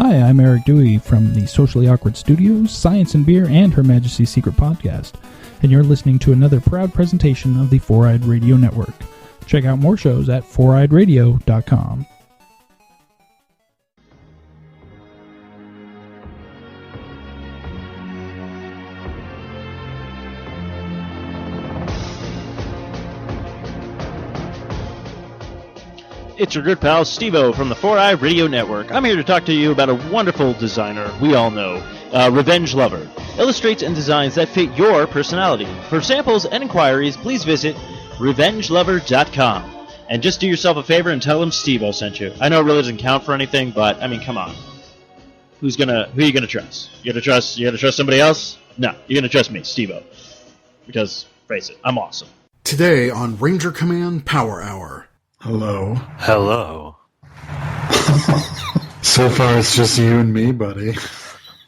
Hi, I'm Eric Dewey from the Socially Awkward Studios, Science and Beer, and Her Majesty's Secret Podcast, and you're listening to another proud presentation of the Four-Eyed Radio Network. Check out more shows at foureyedradio.com. It's your good pal Steve-O from the Four-Eyed Radio Network. I'm here to talk to you about a wonderful designer we all know, Revenge Lover. Illustrates and designs that fit your personality. For samples and inquiries, please visit revengelover.com. And just do yourself a favor and tell him Steve-O sent you. I know it really doesn't count for anything, but I mean, come on. Who are you gonna trust? You gonna trust somebody else? No, you're gonna trust me, Steve-O. Because, face it, I'm awesome. Today on Ranger Command Power Hour. Hello. Hello. So far it's just you and me, buddy.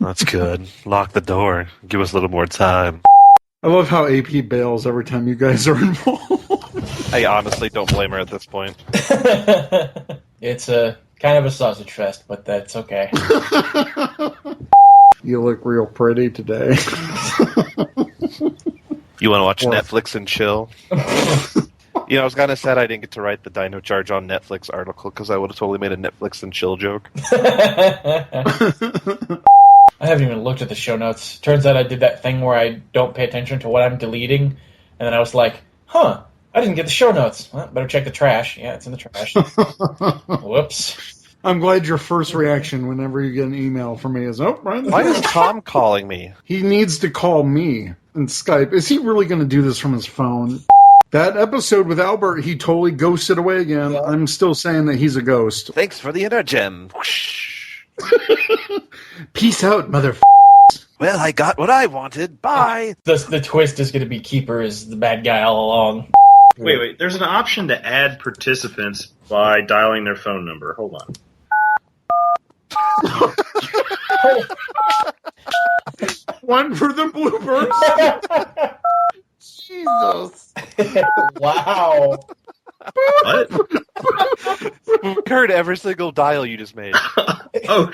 That's good. Lock the door. Give us a little more time. I love how AP bails every time you guys are involved. I honestly don't blame her at this point. It's a kind of a sausage fest, but that's okay. You look real pretty today. You want to watch Netflix and chill? You know, I was kind of sad I didn't get to write the Dino Charge on Netflix article because I would have totally made a Netflix and chill joke. I haven't even looked at the show notes. Turns out I did that thing where I don't pay attention to what I'm deleting, and then I was like, I didn't get the show notes. Well, better check the trash. Yeah, it's in the trash. Whoops. I'm glad your first reaction whenever you get an email from me is, Brian. Why is Tom calling me? He needs to call me and Skype. Is he really going to do this from his phone? That episode with Albert, he totally ghosted away again. Yeah. I'm still saying that he's a ghost. Thanks for the Energem. Peace out, motherfucker. Well, I got what I wanted. Bye. The twist is going to be Keeper is the bad guy all along. Wait. There's an option to add participants by dialing their phone number. Hold on. One for the bloopers. Jesus. Wow. What? We heard every single dial you just made. Oh,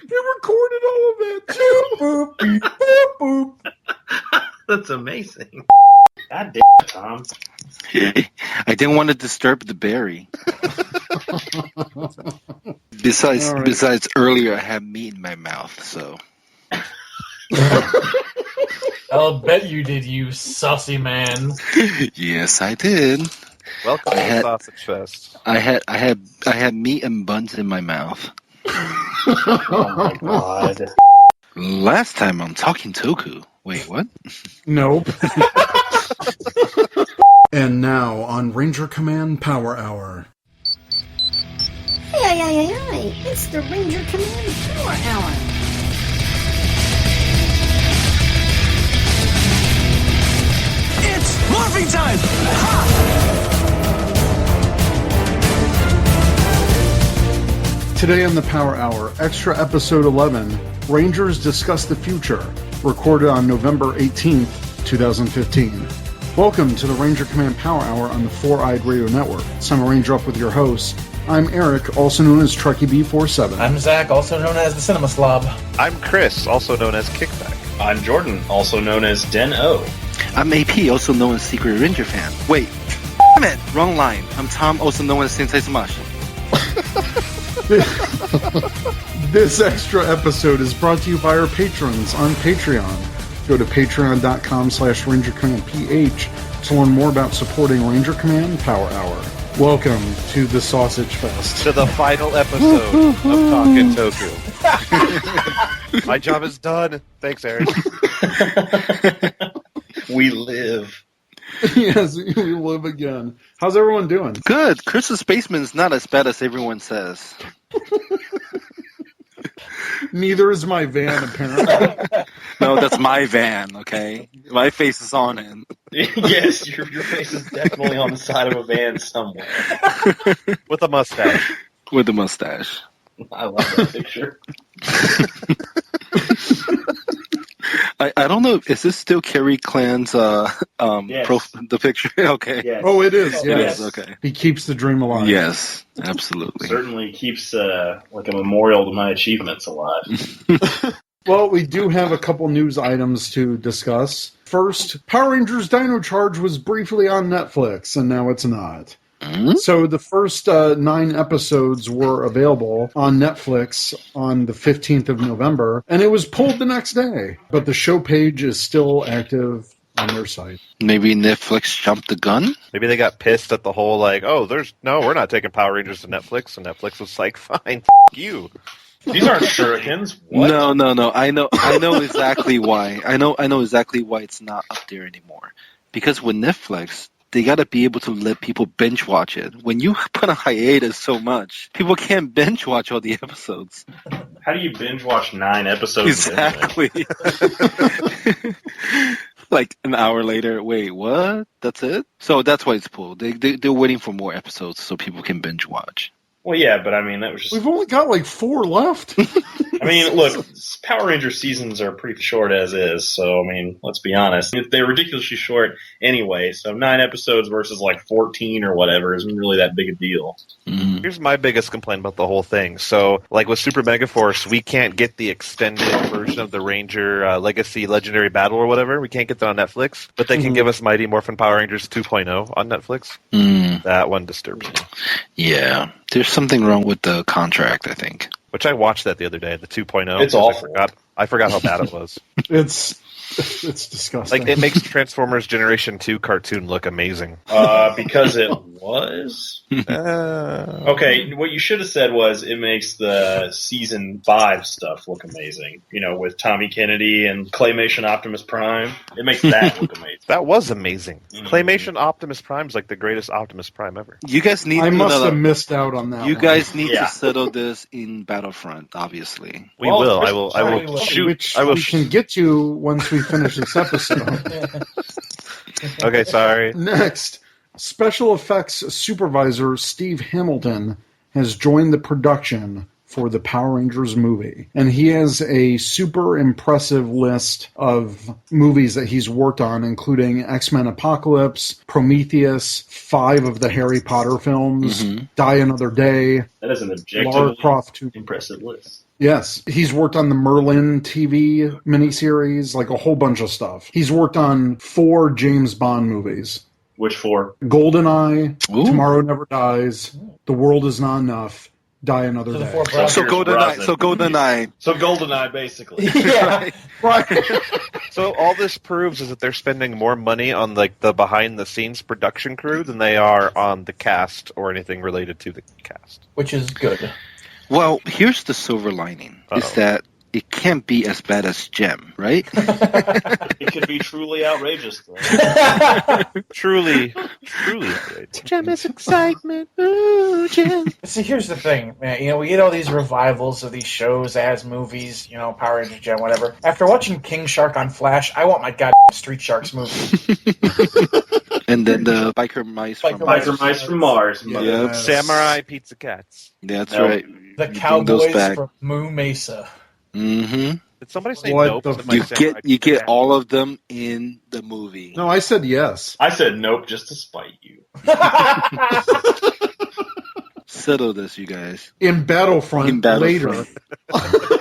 You recorded all of it. Boop, boop, boop, boop. That's amazing. God damn it, Tom. I didn't want to disturb the berry. Besides, earlier I had meat in my mouth, so. I'll bet you did, you saucy man. Yes, I did. Welcome to the Sausage Fest. I had meat and buns in my mouth. Oh my god. Last time on Talking Toku. Wait, what? Nope. And now on Ranger Command Power Hour. Hey, it's the Ranger Command Power Hour. It's morphing time! Ha! Today on the Power Hour, Extra Episode 11, Rangers Discuss the Future, recorded on November 18th, 2015. Welcome to the Ranger Command Power Hour on the Four-Eyed Radio Network. So I'm a Ranger Up with your host. I'm Eric, also known as Trekkie B47. I'm Zach, also known as the Cinema Slob. I'm Chris, also known as Kickback. I'm Jordan, also known as Den O. I'm AP, also known as Secret Ranger Fan. Wait, damn it, wrong line. I'm Tom, also known as Sensei Smash. This extra episode is brought to you by our patrons on Patreon. Go to patreon.com/RangerCommandPH to learn more about supporting Ranger Command Power Hour. Welcome to the Sausage Fest. To the final episode of Talkin' Toku. My job is done. Thanks, Eric. We live. Yes, we live again. How's everyone doing? Good. Chris's basement's not as bad as everyone says. Neither is my van, apparently. No, that's my van, okay? My face is on it. Yes, your face is definitely on the side of a van somewhere. With a mustache. With a mustache. I love that picture. I don't know. Is this still Kerry Clan's Yes. the picture? Okay. Yes. Oh, it is. It Yes. is, okay. He keeps the dream alive. Yes, absolutely. Certainly keeps like a memorial to my achievements alive. Well, we do have a couple news items to discuss. First, Power Rangers Dino Charge was briefly on Netflix, and now it's not. So the first 9 episodes were available on Netflix on the 15th of November, and it was pulled the next day. But the show page is still active on their site. Maybe Netflix jumped the gun? Maybe they got pissed at the whole, like, we're not taking Power Rangers to Netflix, and Netflix was like, fine, you. These aren't shurikens. What? No. I know exactly why. I know exactly why it's not up there anymore. Because with Netflix, they got to be able to let people binge watch it. When you put a hiatus so much, people can't binge watch all the episodes. How do you binge watch 9 episodes? Exactly. Like an hour later, wait, what? That's it? So that's why it's pulled. They're waiting for more episodes so people can binge watch. Well, yeah, but I mean, that was just... We've only got like 4 left. I mean, look, Power Ranger seasons are pretty short as is, so, I mean, let's be honest. They're ridiculously short anyway, so 9 episodes versus like 14 or whatever isn't really that big a deal. Here's my biggest complaint about the whole thing. So, like with Super Mega Force, we can't get the extended version of the Ranger Legacy Legendary Battle or whatever. We can't get that on Netflix, but they can give us Mighty Morphin Power Rangers 2.0 on Netflix. That one disturbs me. Yeah. There's something wrong with the contract, I think. Which I watched that the other day, the 2.0. It's awful. I forgot how bad it was. It's disgusting. Like, it makes Transformers Generation 2 cartoon look amazing. Because it was? Okay, what you should have said was it makes the Season 5 stuff look amazing. You know, with Tommy Kennedy and Claymation Optimus Prime. It makes that look amazing. That was amazing. Claymation Optimus Prime is like the greatest Optimus Prime ever. You guys need I must have missed out on that. You one. guys need to settle this in Battlefront, obviously. We will. I will shoot. Which I will we can get to once we finish this episode. Okay, sorry. Next, special effects supervisor Steve Hamilton has joined the production for the Power Rangers movie. And he has a super impressive list of movies that he's worked on, including X-Men Apocalypse, Prometheus, 5 of the Harry Potter films, Die Another Day, That is an Lara objectively Croft 2. impressive list. Yes, he's worked on the Merlin TV miniseries, like a whole bunch of stuff. He's worked on 4 James Bond movies. Which 4? GoldenEye, Ooh. Tomorrow Never Dies, The World Is Not Enough, Die Another Day. So GoldenEye. So GoldenEye, basically. Yeah. Right. So all this proves is that they're spending more money on like the behind-the-scenes production crew than they are on the cast or anything related to the cast. Which is good. Well, here's the silver lining, is that it can't be as bad as Gem, right? It could be truly outrageous. Truly outrageous. Gem is excitement. Ooh, Gem. See, here's the thing, man. You know, we get all these revivals of these shows as movies, you know, Power Rangers, Gem, whatever. After watching King Shark on Flash, I want my goddamn Street Sharks movie. And then the biker mice from Mars. Yep. Samurai Pizza Cats. That's No. right. The You bring those Cowboys back. from Moo Mesa. Mm-hmm. Did somebody say What nope? the to my You Samurai get Pizza Cat? all of them in the movie. No, I said yes. I said nope just to spite you. Settle this, you guys. In Battlefront, In Battlefront. later.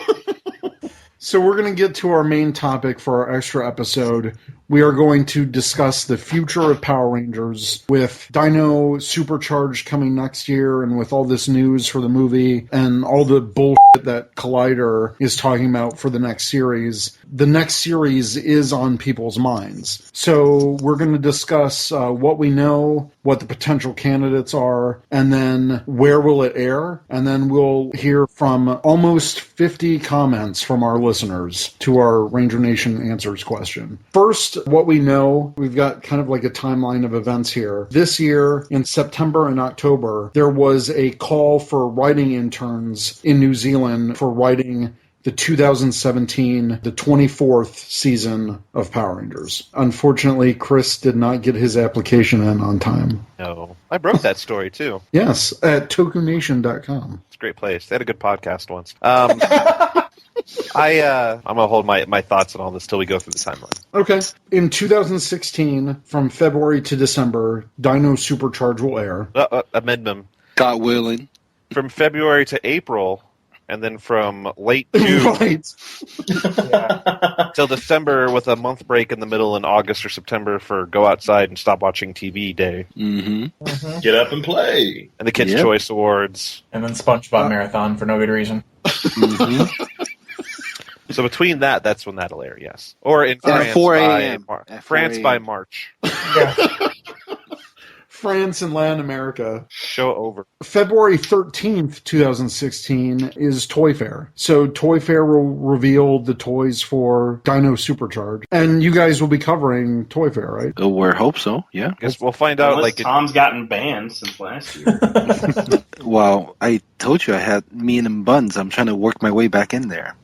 So we're going to get to our main topic for our extra episode. We are going to discuss the future of Power Rangers with Dino Supercharged coming next year and with all this news for the movie and all the bullshit that Collider is talking about for the next series. The next series is on people's minds. So we're going to discuss what we know, what the potential candidates are, and then where will it air. And then we'll hear from almost 50 comments from our listeners to our Ranger Nation Answers question. First, what we know, we've got kind of like a timeline of events here. This year, in September and October, there was a call for writing interns in New Zealand for writing the 2017, the 24th season of Power Rangers. Unfortunately, Chris did not get his application in on time. No. I broke that story, too. Yes, at tokunation.com. It's a great place. They had a good podcast once. I'm gonna hold my thoughts on all this till we go through the timeline. Okay. In 2016, from February to December, Dino Supercharge will air. Amendment. God willing. From February to April, and then from late June Right. till December with a month break in the middle in August or September for go outside and stop watching TV day. Mm-hmm. Get up and play. And the Kids' Yep. Choice Awards. And then SpongeBob Marathon for no good reason. Mm-hmm. So between that's when that'll air, yes. Or in At France 4 by a.m. At 4 France by a.m. March. France and Latin America. Show over. February 13th, 2016 is Toy Fair. So Toy Fair will reveal the toys for Dino Supercharge. And you guys will be covering Toy Fair, right? Oh, we hope so, yeah. Guess we'll find out. Unless Like Tom's gotten banned since last year. Well, I told you I had meat and buns. I'm trying to work my way back in there.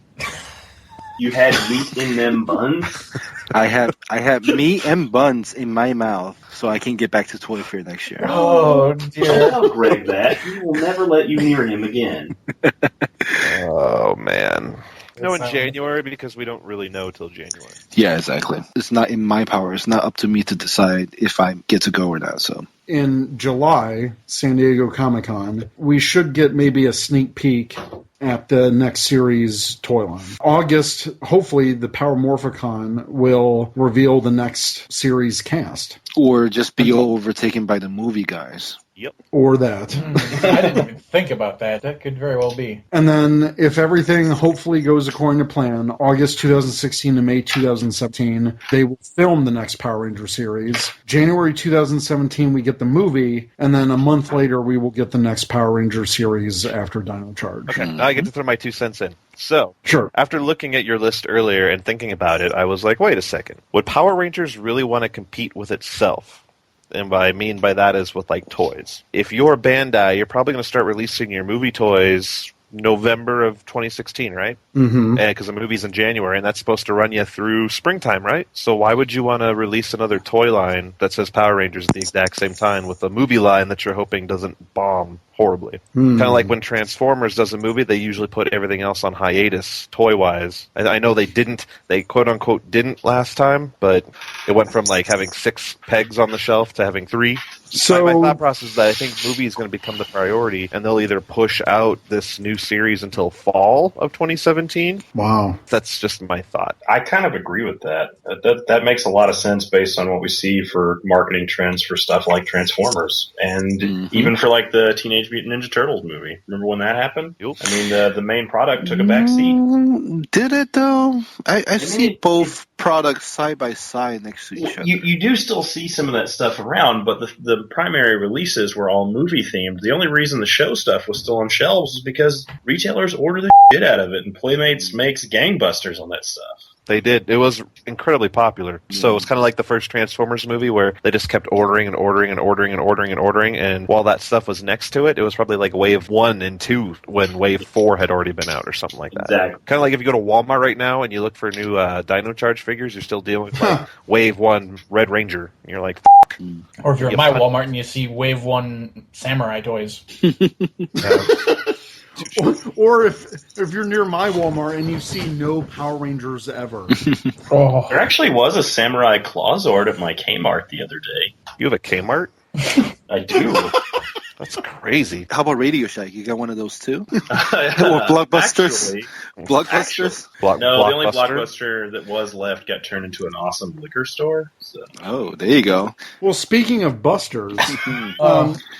You had meat in them buns? I had meat and buns in my mouth, so I can get back to Toy Fair next year. Oh, dear. Tell Greg that. He will never let you near him again. oh man. No, in Sounds- January because we don't really know till January. Yeah, exactly. It's not in my power. It's not up to me to decide if I get to go or not. So In July, San Diego Comic-Con, we should get maybe a sneak peek at the next series toy line. August, hopefully, the Power Morphicon will reveal the next series cast. or just be overtaken by the movie guys. Yep. Or that. I didn't even think about that. That could very well be. And then, if everything hopefully goes according to plan, August 2016 to May 2017, they will film the next Power Ranger series. January 2017, we get the movie, and then a month later, we will get the next Power Ranger series after Dino Charge. Okay, now I get to throw my 2 cents in. So, Sure. after looking at your list earlier and thinking about it, I was like, wait a second. Would Power Rangers really want to compete with itself? And what I mean by that is with, like, toys. If you're Bandai, you're probably going to start releasing your movie toys November of 2016, right? Mm-hmm. Because the movie's in January, and that's supposed to run you through springtime, right? So why would you want to release another toy line that says Power Rangers at the exact same time with a movie line that you're hoping doesn't bomb horribly? Kind of like when Transformers does a movie, they usually put everything else on hiatus, toy-wise. I know they quote-unquote didn't last time, but it went from like having 6 pegs on the shelf to having 3. So, my thought process is that I think movie is going to become the priority, and they'll either push out this new series until fall of 2017. wow. That's just my thought. I kind of agree with that. That makes a lot of sense based on what we see for marketing trends for stuff like Transformers, and even for like the Teenage Mutant Ninja Turtles movie. Remember when that happened? Yep. I mean, the main product took a back seat. Did it though? I mean, see both products side by side next to each other. You do still see some of that stuff around, but the primary releases were all movie themed. The only reason the show stuff was still on shelves is because retailers order the shit out of it, and Playmates makes gangbusters on that stuff. They did. It was incredibly popular. So it's kind of like the first Transformers movie where they just kept ordering and ordering and ordering and ordering and ordering. And while that stuff was next to it, it was probably like wave 1 and 2 when wave 4 had already been out or something like that. Exactly. Kind of like if you go to Walmart right now and you look for new Dino Charge figures, you're still dealing with like wave 1 Red Ranger. And you're like, Or if you're at Yep. my Walmart and you see Wave 1 Samurai toys. Or if you're near my Walmart and you see no Power Rangers ever. Oh, There actually was a Samurai Clawzord at my Kmart the other day. you have a Kmart? I do. That's crazy. How about Radio Shack? You got one of those too? Blockbusters. Blockbusters? No, the only Blockbuster? Blockbuster that was left got turned into an awesome liquor store. So. Oh, there you go. Well, speaking of Busters,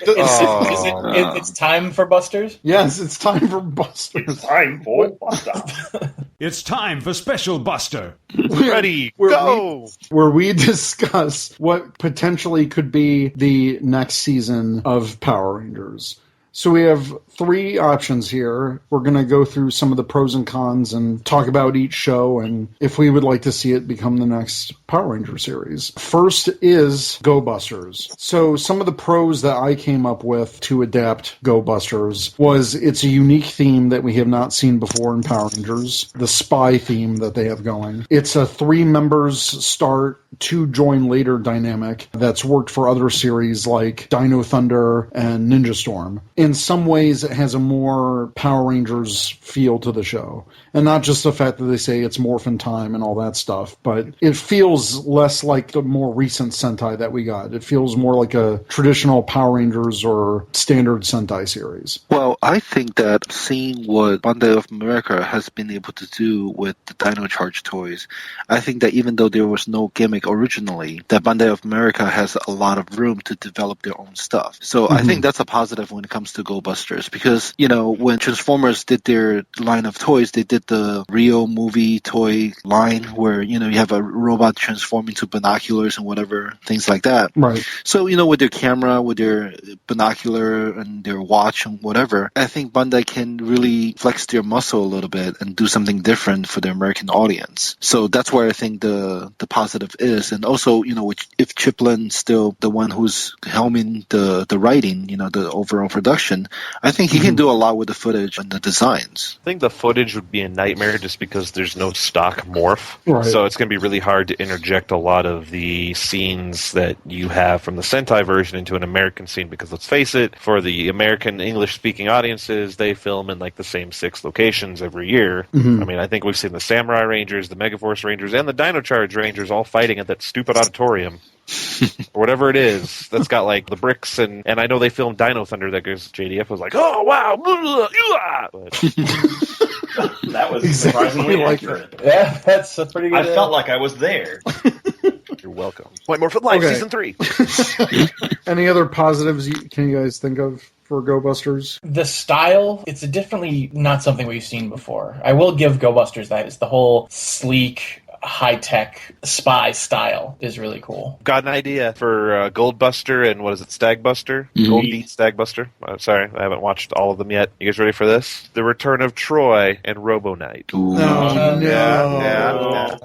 it's time for Busters? yes, it's time for Busters. Time for Buster. It's time for Special Buster. Ready, Where go! where we discuss what potentially could be the next season of Power Rangers. So we have 3 options here. We're going to go through some of the pros and cons and talk about each show and if we would like to see it become the next Power Ranger series. First is Go Busters. So some of the pros that I came up with to adapt Go Busters was it's a unique theme that we have not seen before in Power Rangers, the spy theme that they have going. It's a 3 members start, 2 join later dynamic that's worked for other series like Dino Thunder and Ninja Storm. In in some ways it has a more Power Rangers feel to the show. And not just the fact that they say it's Morphin Time and all that stuff, but it feels less like the more recent Sentai that we got. It feels more like a traditional Power Rangers or standard Sentai series. Well, I think that seeing what Bandai of America has been able to do with the Dino Charge toys, I think that even though there was no gimmick originally, that Bandai of America has a lot of room to develop their own stuff. So I think that's a positive when it comes to Go Busters, because, you know, when Transformers did their line of toys, they did the Rio movie toy line where, you know, you have a robot transforming to binoculars and whatever, things like that. Right. So, you know, with their camera, with their binocular and their watch and whatever, I think Bandai can really flex their muscle a little bit and do something different for the American audience. So that's where I think the positive is. And also, you know, if Chiplin's still the one who's helming the writing, you know, the overall production, I think he can do a lot with the footage and the designs. I think the footage would be a nightmare just because there's no stock morph. Right. So it's going to be really hard to interject a lot of the scenes that you have from the Sentai version into an American scene, because let's face it, for the American English-speaking audiences, they film in like the same 6 locations every year. I mean, I think we've seen the Samurai Rangers, the Megaforce Rangers, and the Dino Charge Rangers all fighting at that stupid auditorium. Or whatever it is that's got like the bricks, and I know they filmed Dino Thunder that goes, JDF was like, oh wow, but That was surprisingly accurate. Yeah, that's a pretty good. I felt like I was there. you're welcome. Point more for life, Okay. season 3. Any other positives can you guys think of for Go Busters? The style, it's definitely not something we've seen before. I will give Go Busters that. It's the whole sleek, high-tech spy style is really cool. Got an idea for Goldbuster and what is it, Stagbuster? Gold Beat Stagbuster. Sorry, I haven't watched all of them yet. You guys ready for this? The Return of Troy and Robo Knight. No. Yeah.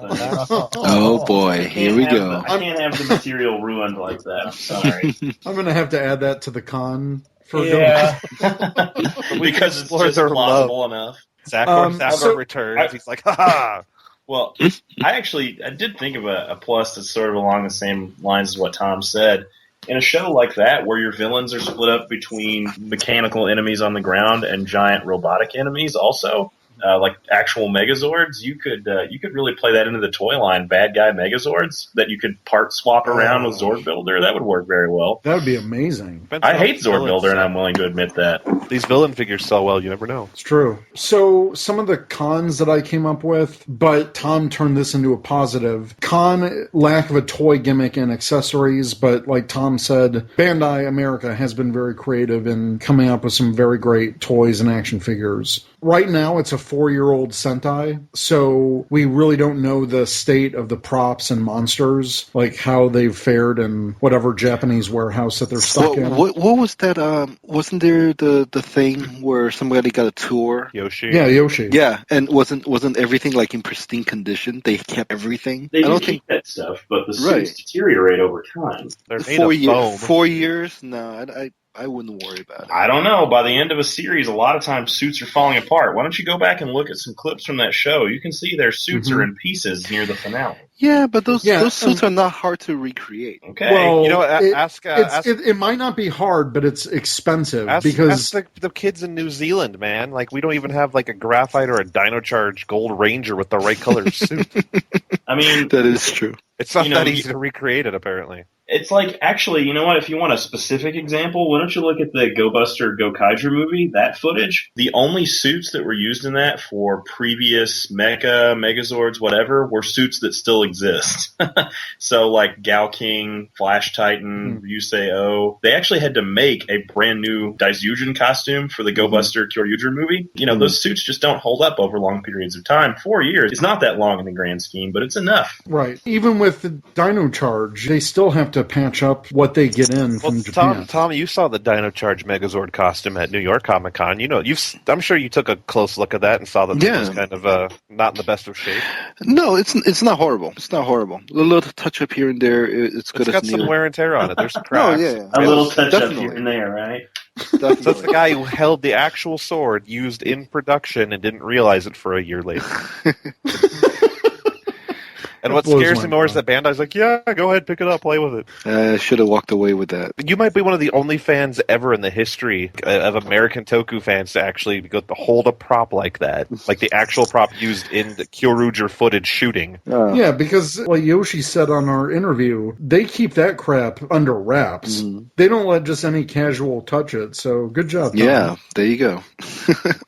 Oh boy, here we go. I can't have the material ruined like that. I'm sorry. I'm going to have to add that to the con for Yeah. Because it's explore just their plausible enough. Zachor returns. He's like, ha. Well, I did think of a plus that's sort of along the same lines as what Tom said. In a show like that, where your villains are split up between mechanical enemies on the ground and giant robotic enemies also, like actual Megazords, you could really play that into the toy line, bad guy Megazords, that you could part swap around with Zord Builder. That would work very well. That would be amazing. I hate Zord Builder, and I'm willing to admit that. These villain figures sell well, you never know. It's true. So some of the cons that I came up with, but Tom turned this into a positive. Con, lack of a toy gimmick and accessories, but like Tom said, Bandai America has been very creative in coming up with some very great toys and action figures. Right now, it's a 4-year-old Sentai, so we really don't know the state of the props and monsters, like how they've fared in whatever Japanese warehouse that they're stuck in. What was that? Wasn't there the thing where somebody got a tour? Yoshi. Yeah, Yoshi. Yeah, and wasn't everything like in pristine condition? They kept everything. They I do don't keep think that stuff, but the suits Right. deteriorate over time. They're made of foam. 4 years. No, I wouldn't worry about it. I don't know. By the end of a series, a lot of times suits are falling apart. Why don't you go back and look at some clips from that show? You can see their suits are in pieces near the finale. Yeah, but those suits are not hard to recreate. Okay. Well, You know, ask, ask it might not be hard, but it's expensive ask because the kids in New Zealand, man. Like, we don't even have like a graphite or a Dino Charge Gold Ranger with the right color suit. I mean, That is true. It's not You know, that easy to recreate it, apparently. it's like, actually, you know what? If you want a specific example, why don't you look at the Go Buster Go Kaiju movie, that footage? The only suits that were used in that for previous Mecha, Megazords, whatever, were suits that still exist. So, like Gal King, Flash Titan, Ryusei-Oh, they actually had to make a brand new Daizujin costume for the Go Buster Kyoryuger movie. You know, those suits just don't hold up over long periods of time. 4 years is not that long in the grand scheme, but it's enough. right. Even with the Dino Charge, they still have to patch up what they get in from Japan. Tom, you saw the Dino Charge Megazord costume at New York Comic Con. You know, I'm sure you took a close look at that and saw that it was kind of not in the best of shape. No, it's not horrible. It's not horrible. A little touch up here and there. It's good. It's got as some needed. wear and tear on it. There's some cracks. yeah. A little touch up Definitely. here and there, right? So that's the guy who held the actual sword used in production and didn't realize it for a year later. And what blows scares my me more is mind. that Bandai's like, yeah, go ahead, pick it up, play with it. I should have walked away with that. You might be one of the only fans ever in the history of American Toku fans to actually go to hold a prop like that, like the actual prop used in the Kyoruger footage shooting. Yeah, because like Yoshi said on our interview, they keep that crap under wraps. They don't let just any casual touch it. So good job, Tom. Yeah, there you go.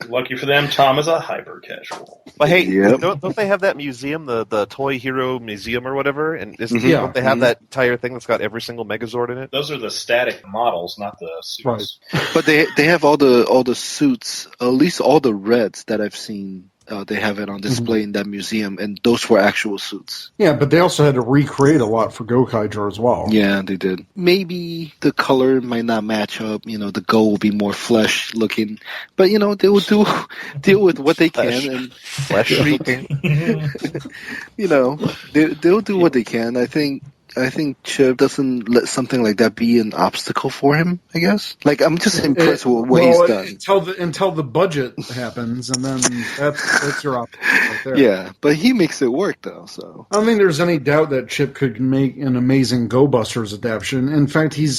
Lucky for them, Tom is a hyper casual. But hey, Yep. don't they have that museum, the Toy Hero Museum or whatever? And Yeah. don't they have that entire thing that's got every single Megazord in it? Those are the static models, not the suits. But they have all the suits, at least all the reds that I've seen. They have it on display in that museum, and those were actual suits. Yeah, but they also had to recreate a lot for Gokaiger as well. Yeah, they did. Maybe the color might not match up. The Go will be more flesh looking, but they will deal with what they can, and Flesh looking. they'll do what they can. I think Chip doesn't let something like that be an obstacle for him, I guess. Like, I'm just impressed with what he's done. Until the budget happens, and then that's your option right there. Yeah, but he makes it work, though, so. I don't think there's any doubt that Chip could make an amazing Go Busters adaptation. In fact, in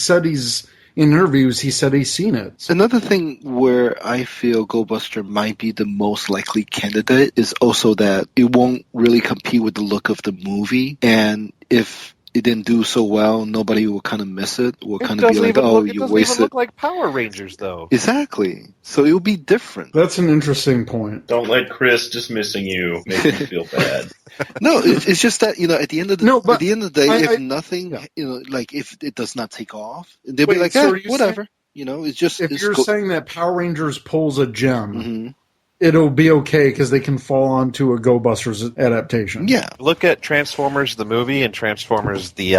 interviews, he said he's seen it. Another thing where I feel Go Buster might be the most likely candidate is also that it won't really compete with the look of the movie, and if it didn't do so well, nobody will kind of miss it. Will kind of be like, "Oh, you wasted." It doesn't even look like Power Rangers, though. Exactly. So it will be different. That's an interesting point. Don't let Chris dismissing you make you feel bad. No, it's just that at the end of the day, if nothing, like if it does not take off, they'll be like, whatever. It's just if you're saying that Power Rangers pulls a gem. Mm-hmm. It'll be okay because they can fall onto a Go Busters adaptation. Yeah. Look at Transformers the movie and Transformers the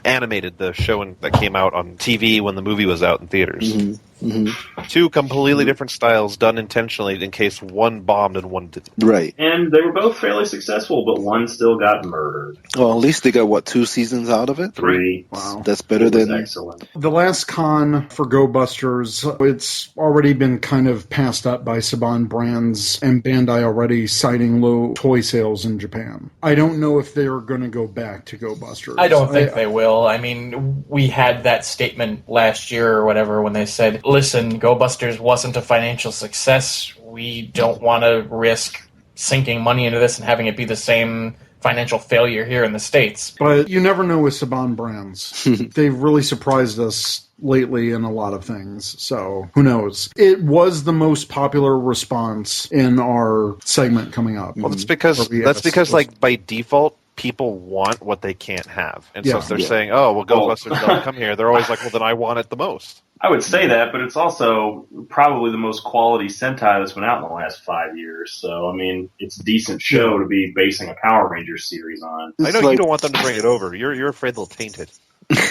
animated, the show that came out on TV when the movie was out in theaters. Mm-hmm. Mm-hmm. Two completely different styles done intentionally in case one bombed and one didn't. Right. And they were both fairly successful, but one still got murdered. Well, at least they got, 2 seasons out of it? 3. Wow. That's better than... Excellent. The last con for Go Busters, it's already been kind of passed up by Saban Brands and Bandai already, citing low toy sales in Japan. I don't know if they're going to go back to Go Busters. I don't think they will. I mean, we had that statement last year or whatever when they said, listen, Go Busters wasn't a financial success. We don't want to risk sinking money into this and having it be the same financial failure here in the States. But you never know with Saban Brands. They've really surprised us lately in a lot of things. So who knows? It was the most popular response in our segment coming up. Well, that's because like by default, people want what they can't have. And so if they're saying, oh, well, Go Busters don't come here, they're always like, well, then I want it the most. I would say that, but it's also probably the most quality Sentai that's been out in the last 5 years. So, I mean, it's a decent show to be basing a Power Rangers series on. I know you don't want them to bring it over. You're afraid they'll taint it.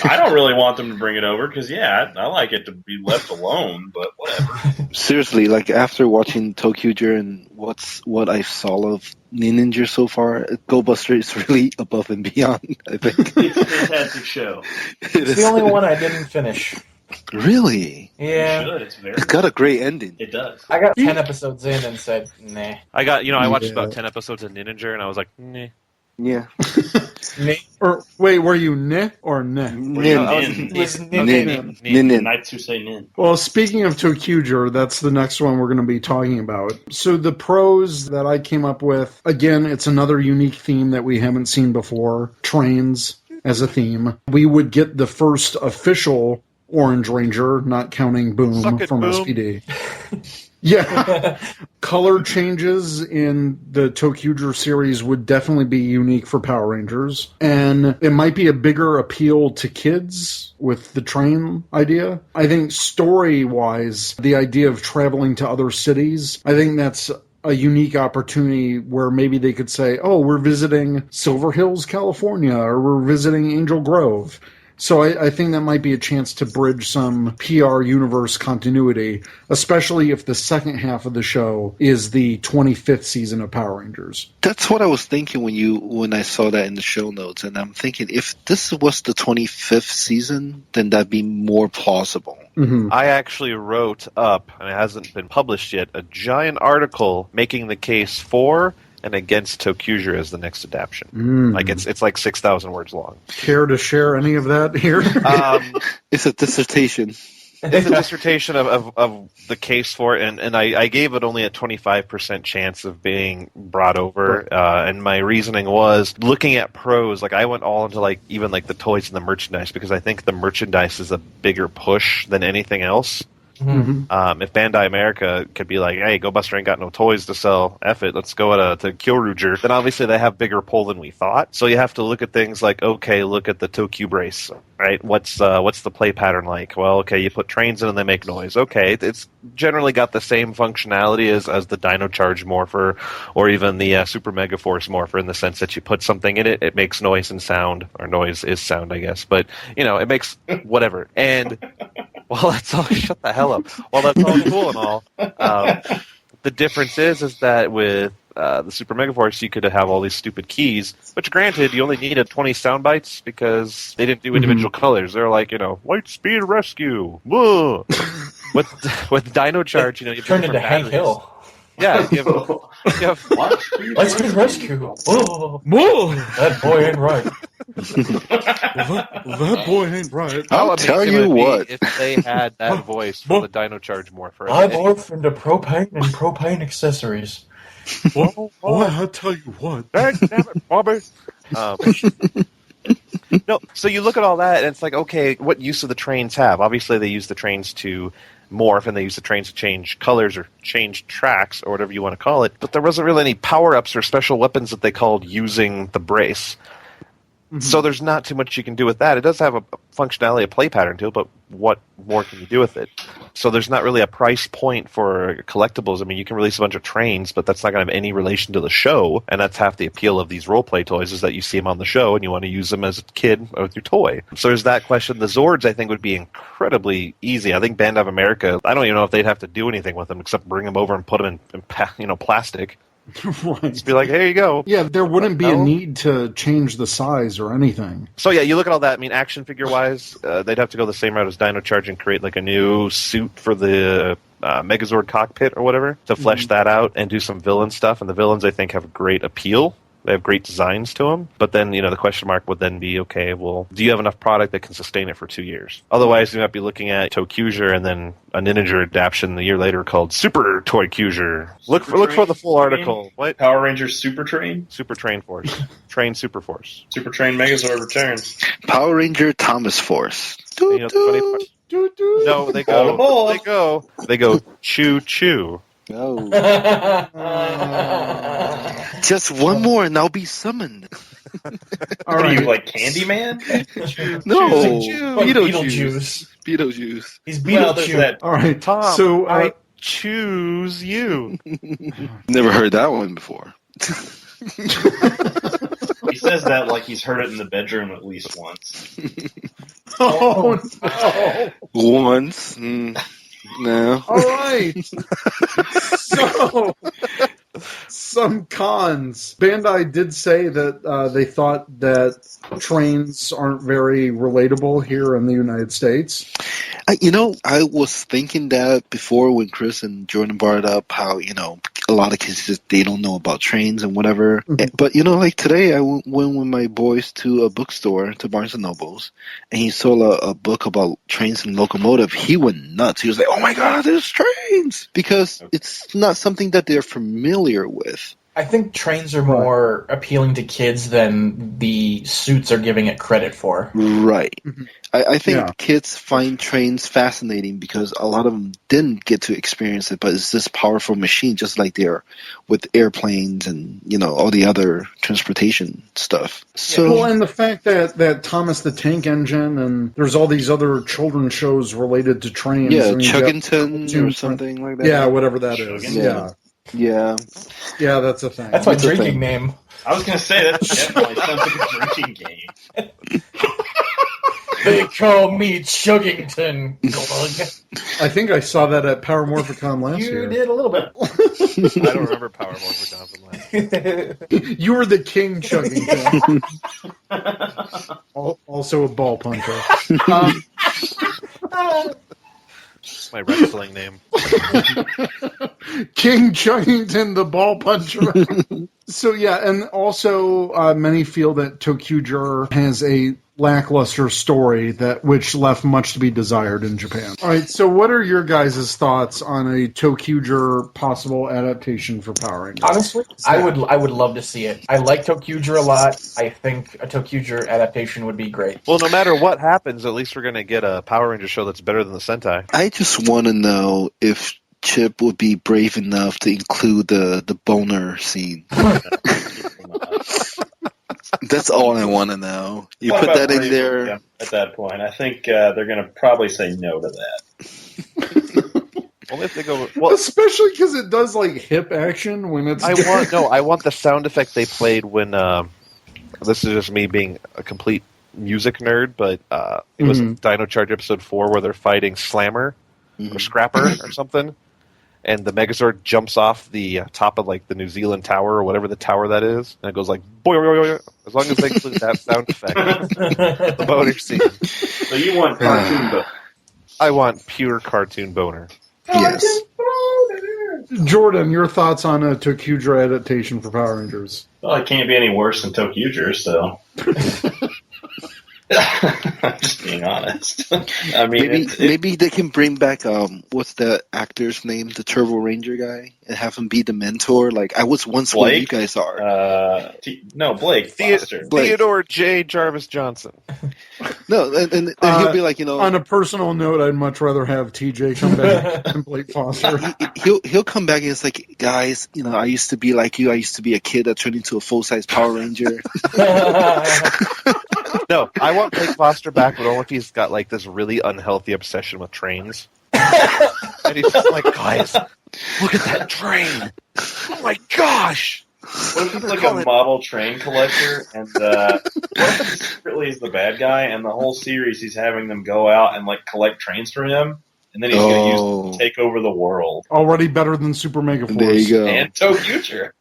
I don't really want them to bring it over because, I like it to be left alone, but whatever. Seriously, like after watching Tokyo and what I saw of Ninja so far, Go Buster is really above and beyond, I think. It's a fantastic show. It's the only one I didn't finish. Really? Yeah. It's got a great ending. It does. I got 10 episodes in and said, nah. I watched about 10 episodes of Ninja and I was like, nah. Yeah. Or wait, were you ne or ne? Nin. Knights who say nin. Well, speaking of Tokuger, that's the next one we're going to be talking about. So the pros that I came up with, again, it's another unique theme that we haven't seen before. Trains as a theme. We would get the first official Orange Ranger, not counting Boom from Boom. SPD. Yeah. Color changes in the Tokuger series would definitely be unique for Power Rangers. And it might be a bigger appeal to kids with the train idea. I think story-wise, the idea of traveling to other cities, I think that's a unique opportunity where maybe they could say, oh, we're visiting Silver Hills, California, or we're visiting Angel Grove. So I think that might be a chance to bridge some PR universe continuity, especially if the second half of the show is the 25th season of Power Rangers. That's what I was thinking when I saw that in the show notes, and I'm thinking if this was the 25th season, then that'd be more plausible. Mm-hmm. I actually wrote up, and it hasn't been published yet, a giant article making the case for and against Tokuger as the next adaptation. Like it's like 6,000 words long. Care to share any of that here? It's a dissertation. It's a dissertation of the case for it, and I gave it only a 25% chance of being brought over, and my reasoning was looking at pros. Like I went all into like even like the toys and the merchandise because I think the merchandise is a bigger push than anything else. If Bandai America could be like, hey, Go Buster ain't got no toys to sell, F it, let's go to Kyoruger, then obviously they have bigger pull than we thought. So you have to look at things like, okay, look at the Tokyu brace, right? What's the play pattern like? Well, okay, you put trains in and they make noise. Okay, it's generally got the same functionality as the Dino Charge Morpher or even the Super Mega Force Morpher in the sense that you put something in it, it makes noise and sound, or noise is sound, I guess, but, it makes whatever. And well, that's all. Shut the hell up. Well, that's all cool and all. The difference is that with the Super Mega Force, you could have all these stupid keys, which granted, you only needed 20 sound bites because they didn't do individual colors. They're like, light speed rescue. Whoa. with Dino Charge, you turned into Hank Hill. Yeah, you have Let's get rescue. Whoa. That boy ain't right. That boy ain't right. I'll tell you what. If they had that voice for the Dino Charge Morpher. I morph into propane and propane accessories. Boy, I'll tell you what. Damn it, Bobby. No, so you look at all that, and it's like, okay, what use do the trains have? Obviously, they use the trains to morph, and they use the trains to change colors or change tracks, or whatever you want to call it. But there wasn't really any power-ups or special weapons that they called using the brace. So there's not too much you can do with that. It does have a functionality, a play pattern to it, but what more can you do with it? So there's not really a price point for collectibles. I mean, you can release a bunch of trains, but that's not going to have any relation to the show, and that's half the appeal of these role-play toys is that you see them on the show and you want to use them as a kid with your toy. So there's that question. The Zords, I think, would be incredibly easy. I think Bandai of America, I don't even know if they'd have to do anything with them except bring them over and put them in plastic. Right. Just be like, here you go. Yeah, there wouldn't be a need to change the size or anything. So yeah, you look at all that. I mean, action figure wise, they'd have to go the same route as Dino Charge and create like a new suit for the Megazord cockpit or whatever to flesh that out and do some villain stuff. And the villains, I think, have great appeal. They have great designs to them. But then, the question mark would then be, okay, well, do you have enough product that can sustain it for 2 years? Otherwise, you might be looking at Tokuger and then a Ninja adaptation the year later called Super Toykuger. Look for the full article. What? Power Rangers Super Train? Super Train Force. Train Super Force. Super Train Megazord returns. Power Ranger Thomas Force. The funny part, no, they go choo choo. No. Just one more and I'll be summoned. All What right. are you, like Candyman? No. Beetlejuice. Beetlejuice. He's Well, there's Beetlejuice. that. All right. Tom, So, I choose you. Never heard that one before. He says that like he's heard it in the bedroom at least once. oh no. Once. No. All right. So, some cons. Bandai did say that they thought that trains aren't very relatable here in the United States. I was thinking that before when Chris and Jordan brought it up, how, a lot of kids just, they don't know about trains and whatever. But, like today I went with my boys to a bookstore, to Barnes & Noble's, and he saw a book about trains and locomotive. He went nuts. He was like, oh my God, there's trains! Because it's not something that they're familiar with. I think trains are more appealing to kids than the suits are giving it credit for. Right. I think kids find trains fascinating because a lot of them didn't get to experience it, but it's this powerful machine, just like they're with airplanes and, all the other transportation stuff. So, and the fact that Thomas the Tank Engine and there's all these other children's shows related to trains. Yeah, Chuggington or something like that. Yeah, whatever that is. Yeah, that's a thing. That's my drinking name. I was going to say, that definitely sounds like a drinking game. They call me Chuggington. I think I saw that at Power Morphicon last year. You did a little bit. I don't remember Power Morphicon from last year. You were the king Chuggington. Also a ball puncher. It's my wrestling name. King Chuggington, the ball puncher. So yeah, and also many feel that ToQger has a lackluster story which left much to be desired in Japan. All right, so what are your guys' thoughts on a ToQger possible adaptation for Power Rangers? Honestly, I would love to see it. I like ToQger a lot. I think a ToQger adaptation would be great. Well, no matter what happens, at least we're going to get a Power Ranger show that's better than the Sentai. I just want to know if Chip would be brave enough to include the boner scene. That's all I want to know. You What put about that in Brave there. William at that point? I think they're going to probably say no to that. Only if they go. Well, Especially because it does like hip action when it's. I want the sound effect they played when. This is just me being a complete music nerd, but it was Dino Charge episode 4 where they're fighting Slammer or Scrapper or something, and the Megazord jumps off the top of like the New Zealand Tower or whatever the tower that is, and it goes like boy, boy, boy, boy. As long as they include that sound effect, the boner scene. So you want cartoon boner? I want pure cartoon boner. Yes. Jordan, your thoughts on a ToQger adaptation for Power Rangers? Well, it can't be any worse than ToQger, so. I'm just being honest. I mean, maybe they can bring back what's the actor's name, the Turbo Ranger guy, and have him be the mentor. Like I was once what you guys are. No, Blake Foster. Theodore J. Jarvis Johnson. No, and he'll be like, On a personal note, I'd much rather have TJ come back than Blake Foster. He'll come back and it's like, guys, I used to be like you. I used to be a kid that turned into a full-size Power Ranger. No, I want Blake Foster back, but only if he's got like this really unhealthy obsession with trains. And he's just like, guys, look at that train! Oh my gosh! What if he's like a model train collector, and what if he secretly is the bad guy, and the whole series he's having them go out and like collect trains for him, and then he's going to use them to take over the world. Already better than Super Mega Force. There you go. And ToQger.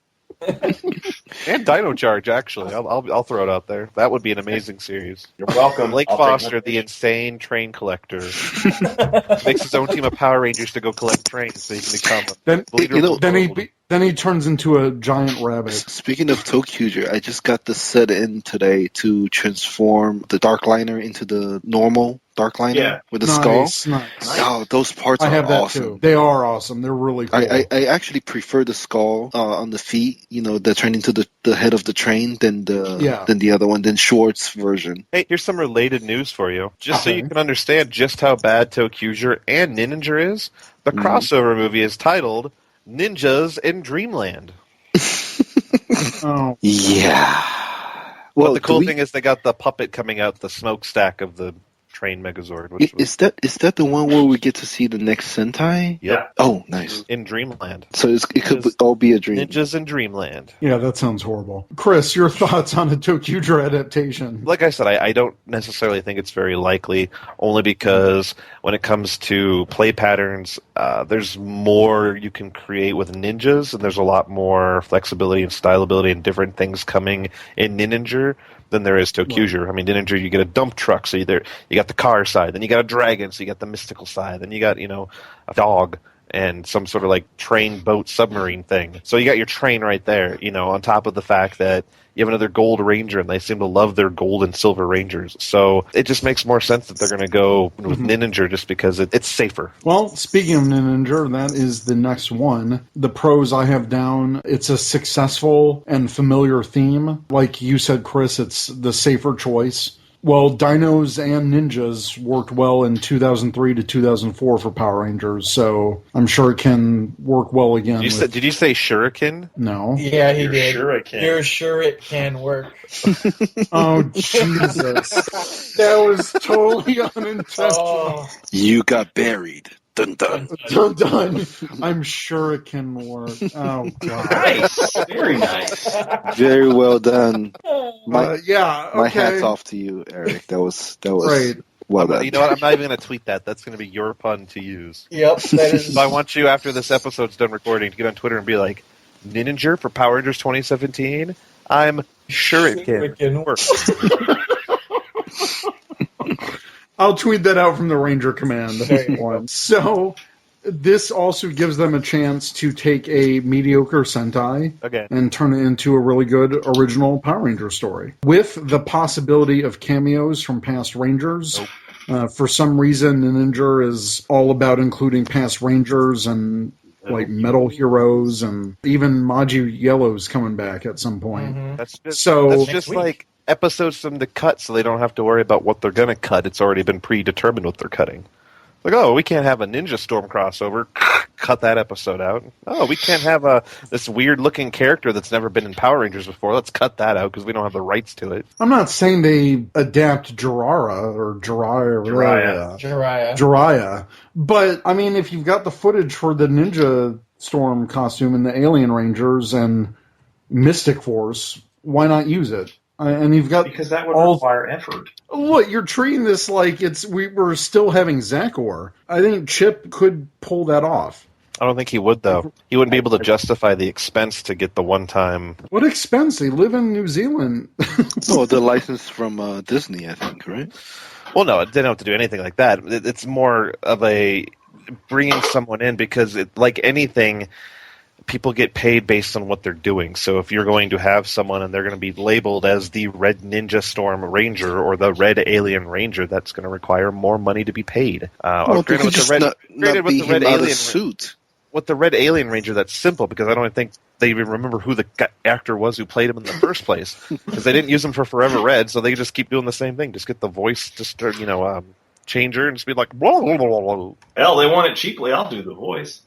And Dino Charge, actually. I'll throw it out there. That would be an amazing series. You're welcome. Blake Foster, the insane train collector, makes his own team of Power Rangers to go collect trains so he can become a leader. Then he turns into a giant rabbit. Speaking of ToQger, I just got the set in today to transform the Darkliner into the normal Darkliner with the skull. Nice. Oh, those parts I are have that awesome. too. They are awesome. They're really cool. I actually prefer the skull on the feet, that turn into the head of the train than the other one, than Schwartz's version. Hey, here's some related news for you. Just so you can understand just how bad ToQger and Ninja is, the crossover movie is titled Ninjas in Dreamland. Oh. Yeah. Well, but the cool thing is they got the puppet coming out the smokestack of the train Megazord. Is that the one where we get to see the next Sentai? Yep. Oh, nice. In Dreamland. So it could all be a dream. Ninjas in Dreamland. Yeah, that sounds horrible. Chris, your thoughts on a ToQger adaptation? Like I said, I don't necessarily think it's very likely, only because when it comes to play patterns, there's more you can create with ninjas, and there's a lot more flexibility and styleability and different things coming in Ninja than there is ToQger. I mean, Ninja, you get a dump truck, so you got the car side, then you got a dragon, so you got the mystical side, then you got, a dog and some sort of like train, boat, submarine thing. So you got your train right there, on top of the fact that you have another gold ranger, and they seem to love their gold and silver rangers. So it just makes more sense that they're going to go with Ninja just because it's safer. Well, speaking of Ninja, that is the next one. The pros I have down, it's a successful and familiar theme. Like you said, Chris, it's the safer choice. Well, Dinos and Ninjas worked well in 2003 to 2004 for Power Rangers, so I'm sure it can work well again. Did you say Shuriken? No. Yeah, he did. Shuriken. You're sure it can work. Oh, Jesus. That was totally unintentional. Oh. You got buried. Dun dun. Dun dun. I'm sure it can work. Oh, God. Nice. Very nice. Very well done. My hat's off to you, Eric. That was great. Well done. You know what? I'm not even going to tweet that. That's going to be your pun to use. Yep, that is. So I want you, after this episode's done recording, to get on Twitter and be like, Ninja for Power Rangers 2017? I'm sure it can work. I'll tweet that out from the Ranger Command There you go. one. So this also gives them a chance to take a mediocre Sentai Again. and turn it into a really good original Power Ranger story. With the possibility of cameos from past Rangers. For some reason, Ninja is all about including past Rangers and like metal heroes, and even Maju Yellow's coming back at some point. Mm-hmm. That's just like episodes from the cut, so they don't have to worry about what they're going to cut. It's already been predetermined what they're cutting. Like, oh, we can't have a Ninja Storm crossover. Cut that episode out. Oh, we can't have this weird-looking character that's never been in Power Rangers before. Let's cut that out because we don't have the rights to it. I'm not saying they adapt Jiraiya, but I mean, if you've got the footage for the Ninja Storm costume and the Alien Rangers and Mystic Force, why not use it? And you've got because that would require effort. Look, you're treating this like we're still having Zakor. I think Chip could pull that off. I don't think he would, though. He wouldn't be able to justify the expense to get the one-time... What expense? They live in New Zealand. Oh, the license from Disney, I think, right? Well, no, it didn't have to do anything like that. It's more of a bringing someone in because, like anything... people get paid based on what they're doing. So if you're going to have someone and they're going to be labeled as the Red Ninja Storm Ranger or the Red Alien Ranger, that's going to require more money to be paid. Well, they could just not be him out of suit. With the Red Alien Ranger, that's simple because I don't think they even remember who the actor was who played him in the first place because they didn't use him for Forever Red, so they just keep doing the same thing. Just get the voice, changer and just be like, blah, blah, blah, blah. Hell, they want it cheaply. I'll do the voice.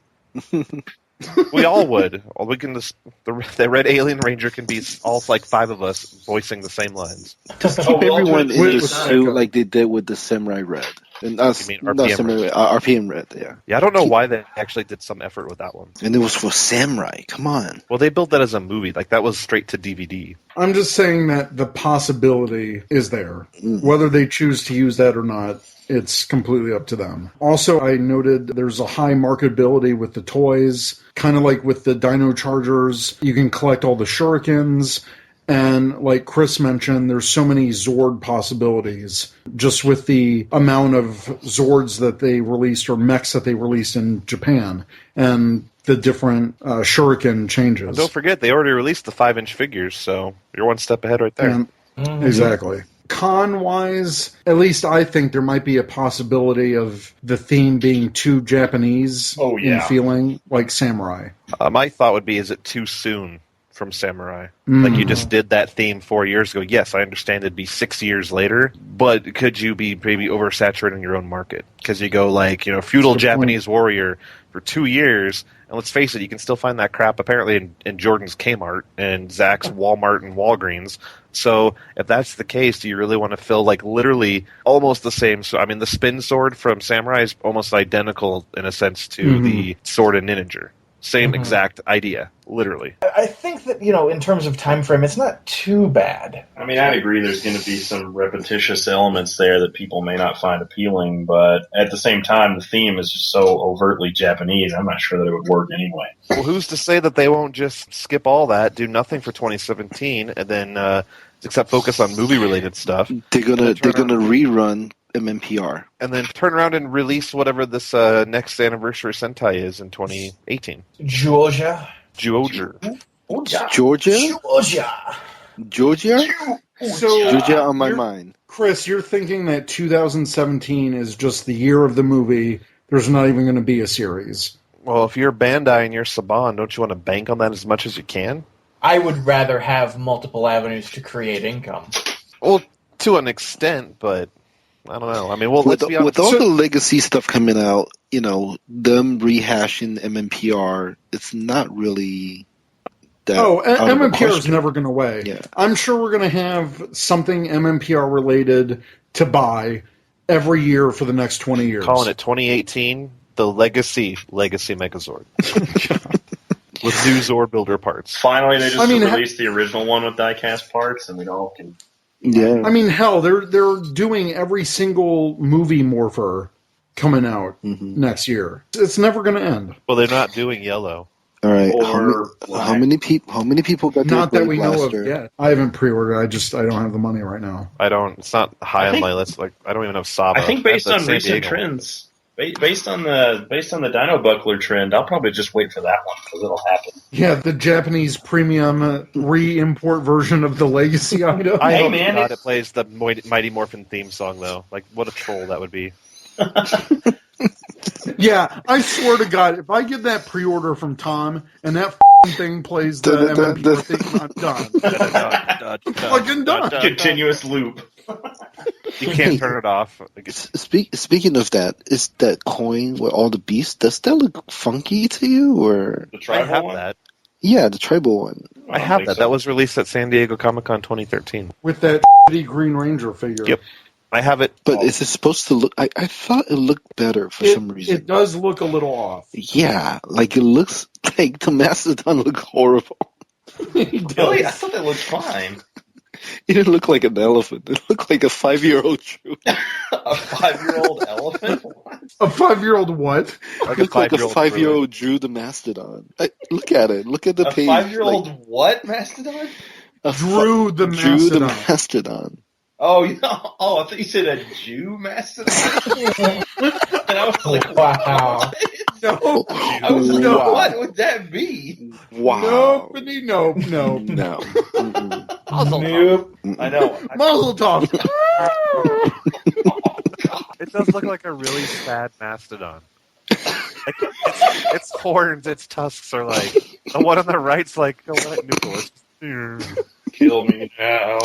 We all would. We can the Red Alien Ranger can be all like 5 of us voicing the same lines. Just keep everyone in the suit like they did with the Samurai Red. And us, you mean RPM Red? RPM Red, yeah. Yeah, I don't know why they actually did some effort with that one. And it was for Samurai. Come on. Well, they built that as a movie. Like, that was straight to DVD. I'm just saying that the possibility is there. Whether they choose to use that or not, it's completely up to them. Also, I noted there's a high marketability with the toys, kind of like with the Dino Chargers. You can collect all the shurikens, and like Chris mentioned, there's so many Zord possibilities just with the amount of Zords that they released or mechs that they released in Japan and the different shuriken changes. And don't forget, they already released the 5-inch figures, so you're one step ahead right there. Exactly. Con-wise, at least I think there might be a possibility of the theme being too Japanese in feeling, like Samurai. My thought would be, is it too soon from Samurai? Like, you just did that theme 4 years ago. Yes, I understand it'd be 6 years later, but could you be maybe oversaturating your own market? Because you go, like, feudal Japanese warrior for 2 years, and let's face it, you can still find that crap apparently in Jordan's Kmart and Zach's Walmart and Walgreens. So if that's the case, do you really want to fill like literally almost the same? So I mean, the spin sword from Samurai is almost identical in a sense to the sword in Ninja. Same exact idea, literally. I think that, in terms of time frame, it's not too bad. I mean, I'd agree there's going to be some repetitious elements there that people may not find appealing, but at the same time, the theme is just so overtly Japanese, I'm not sure that it would work anyway. Well, who's to say that they won't just skip all that, do nothing for 2017, and then except focus on movie-related stuff? They're gonna rerun MMPR. And then turn around and release whatever this next anniversary Sentai is in 2018. Georgia. Georgia? So, Georgia on my mind. Chris, you're thinking that 2017 is just the year of the movie. There's not even going to be a series. Well, if you're Bandai and you're Saban, don't you want to bank on that as much as you can? I would rather have multiple avenues to create income. Well, to an extent, but I don't know. I mean, well, with all the legacy stuff coming out, them rehashing MMPR, it's not really that. Oh, MMPR is never going to away. Yeah. I'm sure we're going to have something MMPR related to buy every year for the next 20 years. Calling it 2018, the Legacy Megazord. With new Zord builder parts. Finally, they just released the original one with die-cast parts, and we all can... Yeah. I mean, hell, they're doing every single movie morpher coming out next year. It's never going to end. Well, they're not doing yellow. All right. or How many people got their Not that Blade we know Blaster? of yet. I haven't pre-ordered. I don't have the money right now. I don't. It's not high on my list. Like I don't even have Saba. I think based have on the San recent Diego one. trends, based on the Dino Buckler trend, I'll probably just wait for that one because it'll happen. Yeah, the Japanese premium re-import version of the Legacy item. I Hey, hope man, God it plays the Mighty Morphin theme song though. Like what a troll that would be. Yeah, I swear to God, if I get that pre-order from Tom and that thing plays the MMP theme, I'm done. Fucking done. Continuous loop. You can't turn it off. Speaking of that, is that coin with all the beasts? Does that look funky to you, or The I tribal have one? that. yeah, the tribal one? I have that. So. That was released at San Diego Comic-Con 2013. With that shitty Green Ranger figure. Yep. I have it. But is it supposed to look? I thought it looked better for some reason. It does look a little off. Yeah, like it looks like the Mastodon look horrible. Really? I thought that looked fine. It didn't look like an elephant. It looked like a 5-year-old Drew. A 5-year-old elephant? What? A 5-year-old what? It looked like a 5-year-old Drew the Mastodon. Look at it. Look at the A page. 5-year-old Like, what, Mastodon? Drew the Mastodon. Drew the Mastodon. Oh, I thought you said a Jew Mastodon. And I was like, Wow. No. I was like, Wow. what would that be? Wow. Nope. No. Nope. I know. Muzzle tov. It does look like a really sad mastodon. Like, its horns, its tusks are like the one on the right's like a Nicholas. Kill me now.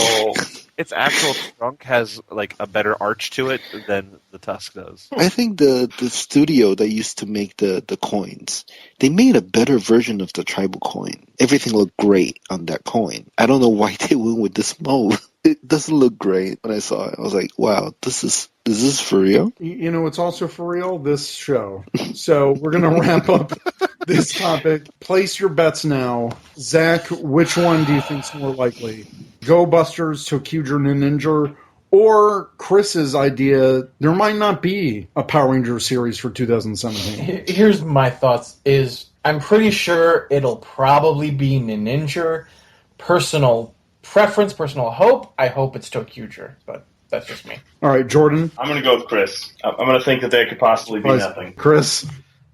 Its actual trunk has like a better arch to it than the tusk does. I think the studio that used to make the coins, they made a better version of the tribal coin. Everything looked great on that coin. I don't know why they went with this mold. It doesn't look great. When I saw it, I was like, wow, is this for real? You know, it's also for real, this show. So we're going to wrap up this topic. Place your bets now. Zach, which one do you think's more likely? Go Busters, Tokyuger Ninja, or Chris's idea, there might not be a Power Ranger series for 2017. Here's my thoughts, is I'm pretty sure it'll probably be Ninja. Personal preference, personal hope, I hope it's Tokyuger, but that's just me. All right, Jordan. I'm going to go with Chris. I'm going to think that there could possibly be nothing. Chris.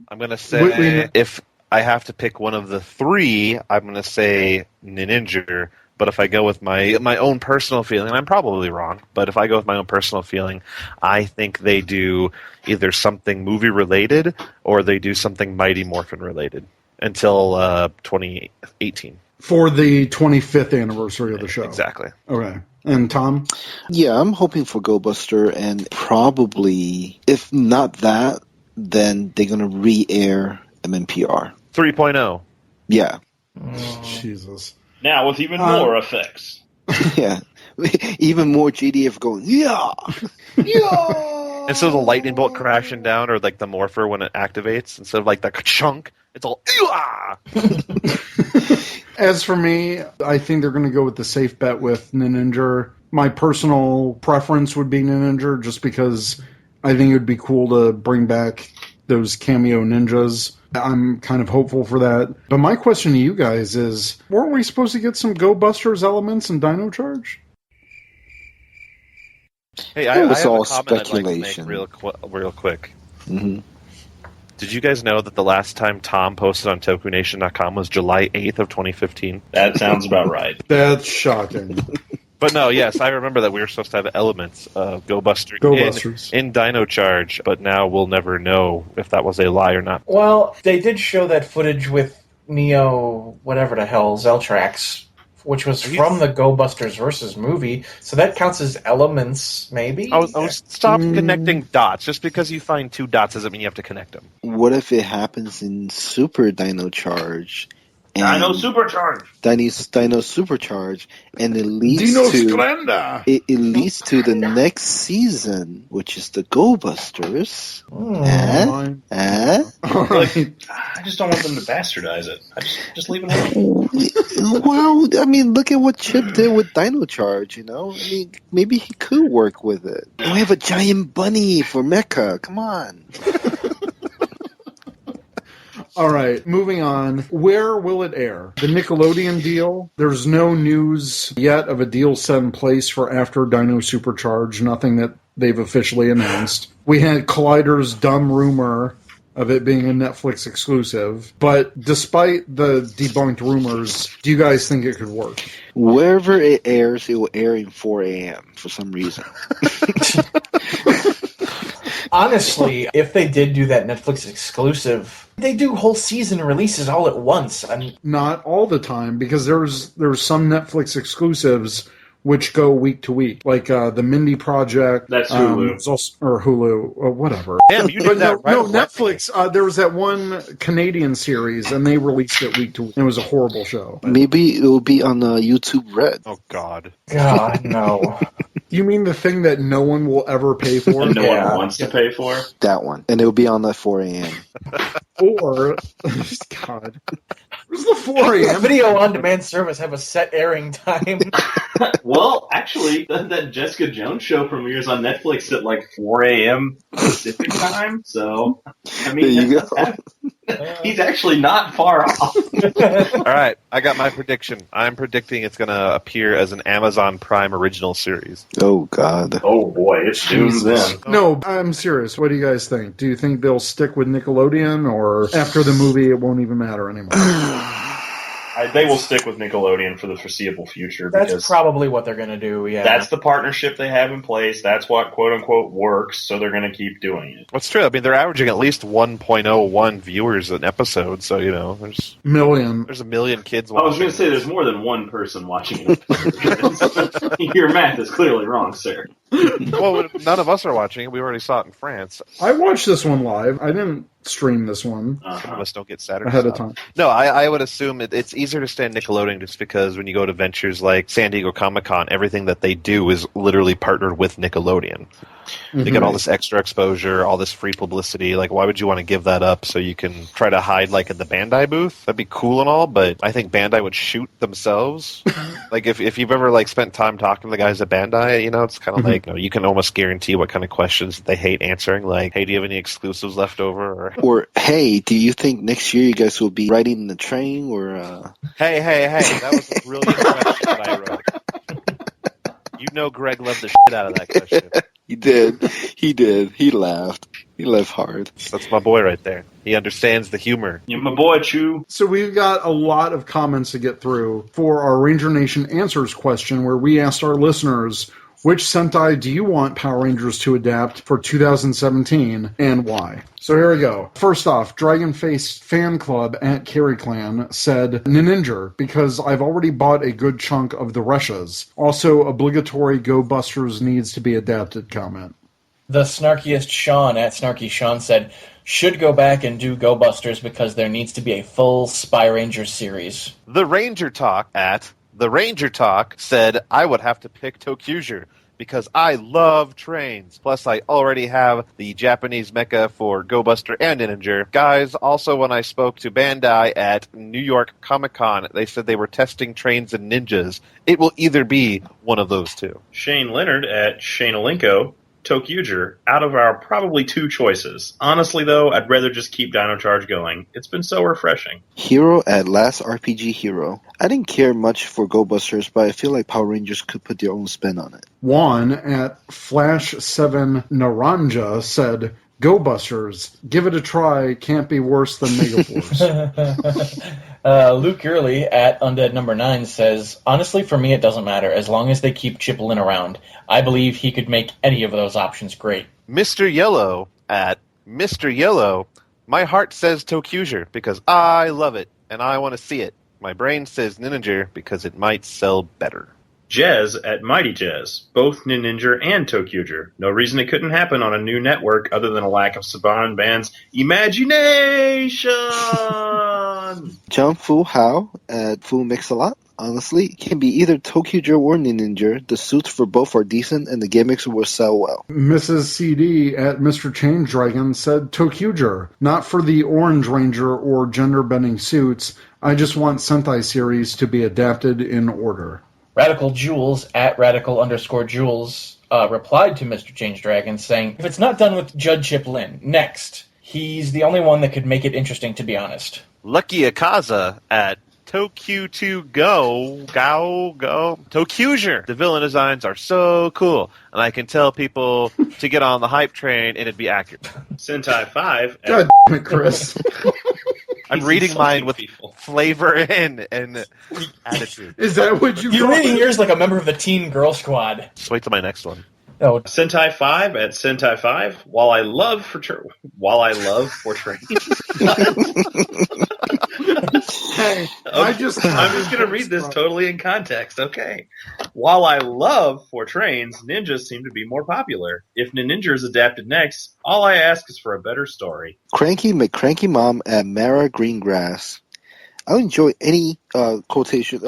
I'm going to say if I have to pick one of the three, I'm going to say Ninja. But if I go with my own personal feeling, I'm probably wrong, but if I go with my own personal feeling, I think they do either something movie-related or they do something Mighty Morphin-related until 2018. For the 25th anniversary of the show. Exactly. Okay. And Tom? Yeah, I'm hoping for Go Buster, and probably, if not that, then they're going to re-air MMPR. 3.0. Yeah. Jesus. Now with even more effects. Yeah. Even more GDF going, yeah! Yeah! Instead of the lightning bolt crashing down or like the morpher when it activates, instead of like the chunk, it's all, yeah! As for me, I think they're going to go with the safe bet with Ninja. My personal preference would be Ninja just because I think it would be cool to bring back those cameo ninjas. I'm kind of hopeful for that. But my question to you guys is, weren't we supposed to get some Go Busters elements in Dino Charge? Hey, I have all a comment I'd like to speculation. make real quick. Mm-hmm. Did you guys know that the last time Tom posted on TokuNation.com was July 8th of 2015? That sounds about right. That's shocking. But no, yes, I remember that we were supposed to have elements of Go Busters in Dino Charge, but now we'll never know if that was a lie or not. Well, they did show that footage with Neo, whatever the hell, Zeltrax, which was from the Go Busters versus movie, so that counts as elements, maybe? I was stop connecting dots. Just because you find two dots doesn't mean you have to connect them. What if it happens in Super Dino Charge? Dino Supercharge. Dino Supercharge, and it leads Dino to Splenda. it leads to the next season, which is the Go Busters. Like, I just don't want them to bastardize it. I just leave it alone. Well, I mean, look at what Chip did with Dino Charge, you know? I mean, maybe he could work with it. We have a giant bunny for Mecha. Come on. All right, moving on. Where will it air? The Nickelodeon deal. There's no news yet of a deal set in place for after Dino Supercharge. Nothing that they've officially announced. We had Collider's dumb rumor of it being a Netflix exclusive. But despite the debunked rumors, do you guys think it could work? Wherever it airs, it will air in 4 a.m. for some reason. Honestly, if they did do that Netflix exclusive, they do whole season releases all at once. I mean, not all the time, because there's some Netflix exclusives which go week to week, like the Mindy Project. That's Hulu. Or Hulu, or whatever. Damn, you did that right. No, Netflix, there was that one Canadian series, and they released it week to week. It was a horrible show. Maybe it will be on YouTube Red. Oh, God. God, no. You mean the thing that no one will ever pay for? And no one wants to pay for? That one. And it will be on at 4 a.m. Or, God. Where's the 4 a.m.? Video on demand service have a set airing time. Well, actually, that Jessica Jones show premieres on Netflix at like 4 a.m. Pacific time. So, I mean, there you go. He's actually not far off. All right, I got my prediction. I'm predicting it's going to appear as an Amazon Prime original series. Oh, God. Oh, boy, it's doomed then. No, I'm serious. What do you guys think? Do you think they'll stick with Nickelodeon, or after the movie it won't even matter anymore? They will stick with Nickelodeon for the foreseeable future. That's probably what they're going to do, yeah. That's the partnership they have in place. That's what, quote-unquote, works, so they're going to keep doing it. What's true? I mean, they're averaging at least 1.01 viewers an episode, so, you know, there's a million kids watching. I was going to say, there's more than one person watching it. Your math is clearly wrong, sir. Well, none of us are watching it. We already saw it in France. I watched this one live. I didn't stream this one. Some of us don't get Saturday ahead stuff. of time. No, I would assume it's easier to stay in Nickelodeon just because when you go to ventures like San Diego Comic-Con, everything that they do is literally partnered with Nickelodeon. They get all this extra exposure, all this free publicity. Like, why would you want to give that up so you can try to hide, like, in the Bandai booth? That'd be cool and all, but I think Bandai would shoot themselves. Like, if you've ever, like, spent time talking to the guys at Bandai, you know, it's kind of like, you know, you can almost guarantee what kind of questions they hate answering. Like, hey, do you have any exclusives left over? Or hey, do you think next year you guys will be riding the train? Or Hey, that was a brilliant question that I wrote. You know Greg loved the shit out of that question. He did. He laughed. He laughed hard. That's my boy right there. He understands the humor. You're my boy, Chew. So we've got a lot of comments to get through for our Ranger Nation Answers question, where we asked our listeners, which Sentai do you want Power Rangers to adapt for 2017, and why? So here we go. First off, Dragon Face Fan Club at Carry Clan said, Ninja, because I've already bought a good chunk of the Reshas. Also, obligatory Go Busters needs to be adapted comment. The snarkiest Sean at Snarky Sean said, should go back and do Go Busters because there needs to be a full Spy Rangers series. The Ranger Talk at The Ranger Talk said, I would have to pick Tokyuger because I love trains. Plus, I already have the Japanese mecha for Go Buster and Ninja. Guys, also when I spoke to Bandai at New York Comic-Con, they said they were testing trains and ninjas. It will either be one of those two. Shane Leonard at Shane Alinko, Tokyuger, out of our probably two choices. Honestly, though, I'd rather just keep Dino Charge going. It's been so refreshing. Hero at Last RPG Hero. I didn't care much for Go Busters, but I feel like Power Rangers could put their own spin on it. Juan at Flash7 Naranja said, Go Busters, give it a try, can't be worse than Megaforce. Luke Early at Undead Number 9 says, honestly, for me, it doesn't matter. As long as they keep Chip Lin around, I believe he could make any of those options great. Mr. Yellow at Mr. Yellow, my heart says Tokyuger because I love it and I want to see it. My brain says Ninja because it might sell better. Jez at Mighty Jez, both Ninja and Tokyuger. No reason it couldn't happen on a new network other than a lack of Saban Band's imagination. John Fu Hao at Fu Mix-a-Lot. Honestly, it can be either Tokyuger or Ninja. The suits for both are decent and the gimmicks will sell well. Mrs. CD at Mr. Change Dragon said Tokyuger, not for the Orange Ranger or gender-bending suits. I just want Sentai series to be adapted in order. Radical Jules at Radical_Jules replied to Mr. Change Dragon saying, if it's not done with Judd Chip Lin, next. He's the only one that could make it interesting, to be honest. Lucky Akaza at Tokyu2 Go. Tokyuger. The villain designs are so cool, and I can tell people to get on the hype train and it'd be accurate. Sentai 5. God damn it, Chris. I'm reading mine with flavor and attitude. Is that what you You're call reading it? yours like a member of the Teen Girl Squad. Just wait till my next one. Oh, Sentai 5 at Sentai 5. While I love for trains. Hey, I'm just going to read this totally in context. Okay. While I love for trains, ninjas seem to be more popular. If Ninja is adapted next, all I ask is for a better story. Cranky McCranky Mom at Mara Greengrass. I'll enjoy any quotation,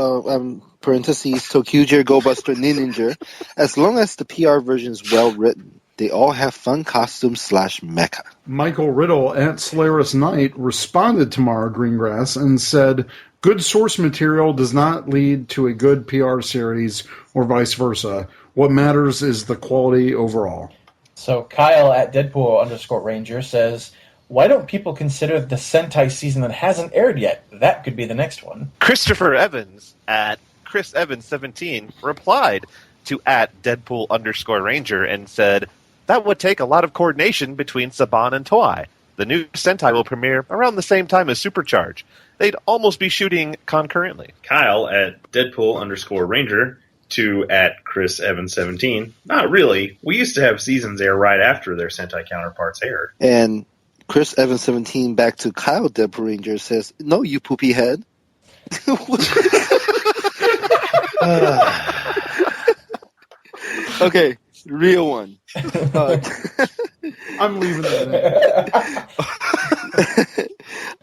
parentheses, Tokyuger, Go Buster, Ninja, as long as the PR version is well written. They all have fun costumes / mecha. Michael Riddle at Solaris Knight responded to Mara Greengrass and said, good source material does not lead to a good PR series or vice versa. What matters is the quality overall. so Kyle at Deadpool_Ranger says, why don't people consider the Sentai season that hasn't aired yet? That could be the next one. Christopher Evans at Chris Evans 17 replied to at Deadpool_Ranger and said, that would take a lot of coordination between Saban and Toei. The new Sentai will premiere around the same time as Supercharge. They'd almost be shooting concurrently. Kyle at Deadpool_Ranger to at Chris Evans 17. Not really. We used to have seasons air right after their Sentai counterparts aired. And Chris Evans 17 back to Kyle Deadpool Ranger says, no, you poopy head. Okay, real one. I'm leaving that in.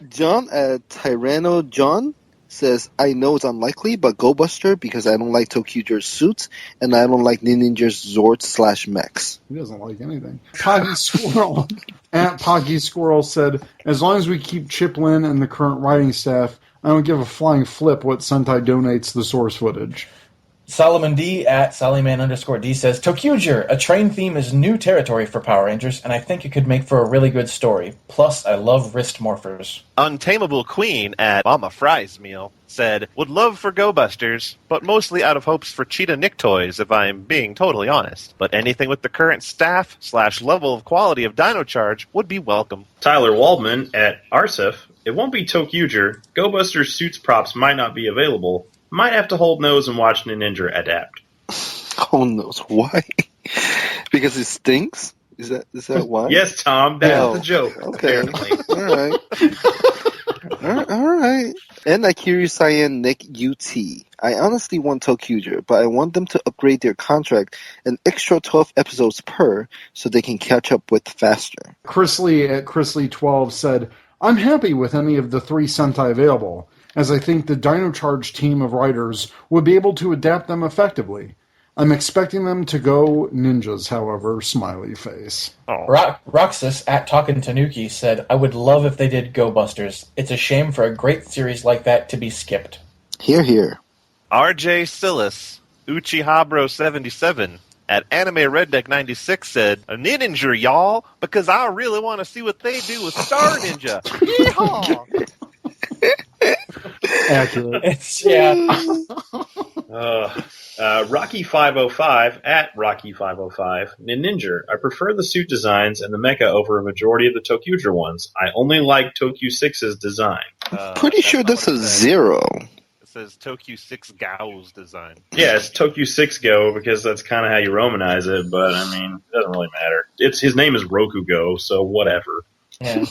John at Tyranno John says, I know it's unlikely, but Go Buster because I don't like Tokyuger's suits and I don't like Ninja's Zords / mechs. He doesn't like anything. Poggy Squirrel at Poggy Squirrel said, as long as we keep Chip Lynn and the current writing staff, I don't give a flying flip what Sentai donates the source footage. Solomon D at Sollyman_D says, Tokyuger, a train theme is new territory for Power Rangers, and I think it could make for a really good story. Plus, I love wrist morphers. Untamable Queen at Mama Fry's Meal said, would love for Go Busters, but mostly out of hopes for Cheetah Nick toys, if I'm being totally honest. But anything with the current staff / level of quality of Dino Charge would be welcome. Tyler Waldman at Arsef. It won't be Tokyuger. Go Buster's suits props might not be available. Might have to hold nose and watch Ninja adapt. Hold nose, why? Because it stinks? Is that why? Yes, Tom, that's the joke. Okay. Apparently. All right. And Akiri Cyan Nick UT. I honestly want Tokyuger, but I want them to upgrade their contract an extra 12 episodes per so they can catch up with faster. Chris Lee at Chris Lee 12 said, I'm happy with any of the 3 Sentai available, as I think the Dino Charge team of writers would be able to adapt them effectively. I'm expecting them to go ninjas, however, smiley face. Roxas at Talkin' Tanuki said, I would love if they did Go Busters. It's a shame for a great series like that to be skipped. Hear, hear. RJ Silas, Uchihabro 77 at Anime Red Deck 96 said, a Ninja, y'all, because I really want to see what they do with Star Ninja. Yeehaw! Accurate. Rocky 505 at Rocky 505. Ninja, I prefer the suit designs and the mecha over a majority of the Tokyuger ones. I only like Tokyu 6's design. Pretty sure that's a 0. It says Tokyu 6 Gao's design. Yeah, it's Tokyu 6 Go because that's kind of how you Romanize it, but I mean, it doesn't really matter. His name is Rokugo, so whatever. Yeah.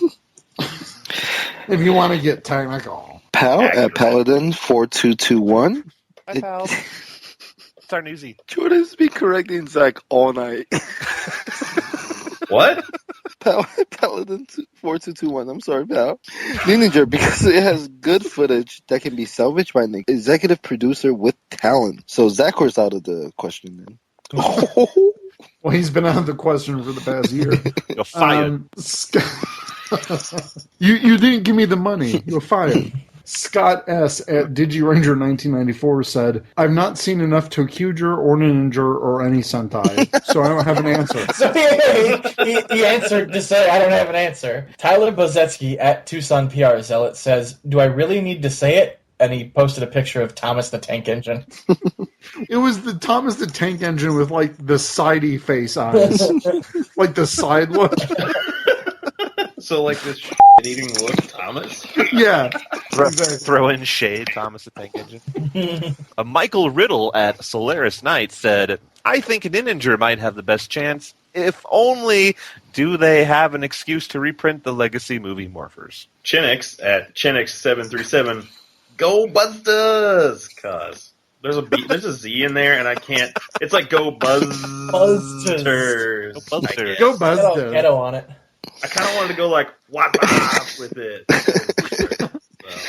If you want to get technical. Pal at Paladin 4221. Hi, pal. It's our newsie. Jordan's been correcting Zach all night. What? Paladin 4221. I'm sorry, pal. Ninja, because it has good footage that can be salvaged by an executive producer with talent. So Zachar's out of the question then. Well, he's been out of the question for the past year. You're fired. You didn't give me the money. You're fired. Scott S. at DigiRanger1994 said, I've not seen enough Tokuger or Ninja or any Sentai, so I don't have an answer. So he answered to say, I don't have an answer. Tyler Bozetsky at Tucson PR Zealot says, do I really need to say it? And he posted a picture of Thomas the Tank Engine. It was the Thomas the Tank Engine with, like, the sidey face eyes. Like the side look. So, like, this eating look, Thomas? Yeah. Throw in shade, Thomas the Tank Engine. Michael Riddle at Solaris Knight said, I think Ninja might have the best chance. If only do they have an excuse to reprint the Legacy movie morphers. Chinix at Chinix737, Go Buzzers! Cuz. There's a Z in there, and I can't. It's like Go Buzzers. Go Buzzers. Ghetto on it. I kind of wanted to go like wop with it.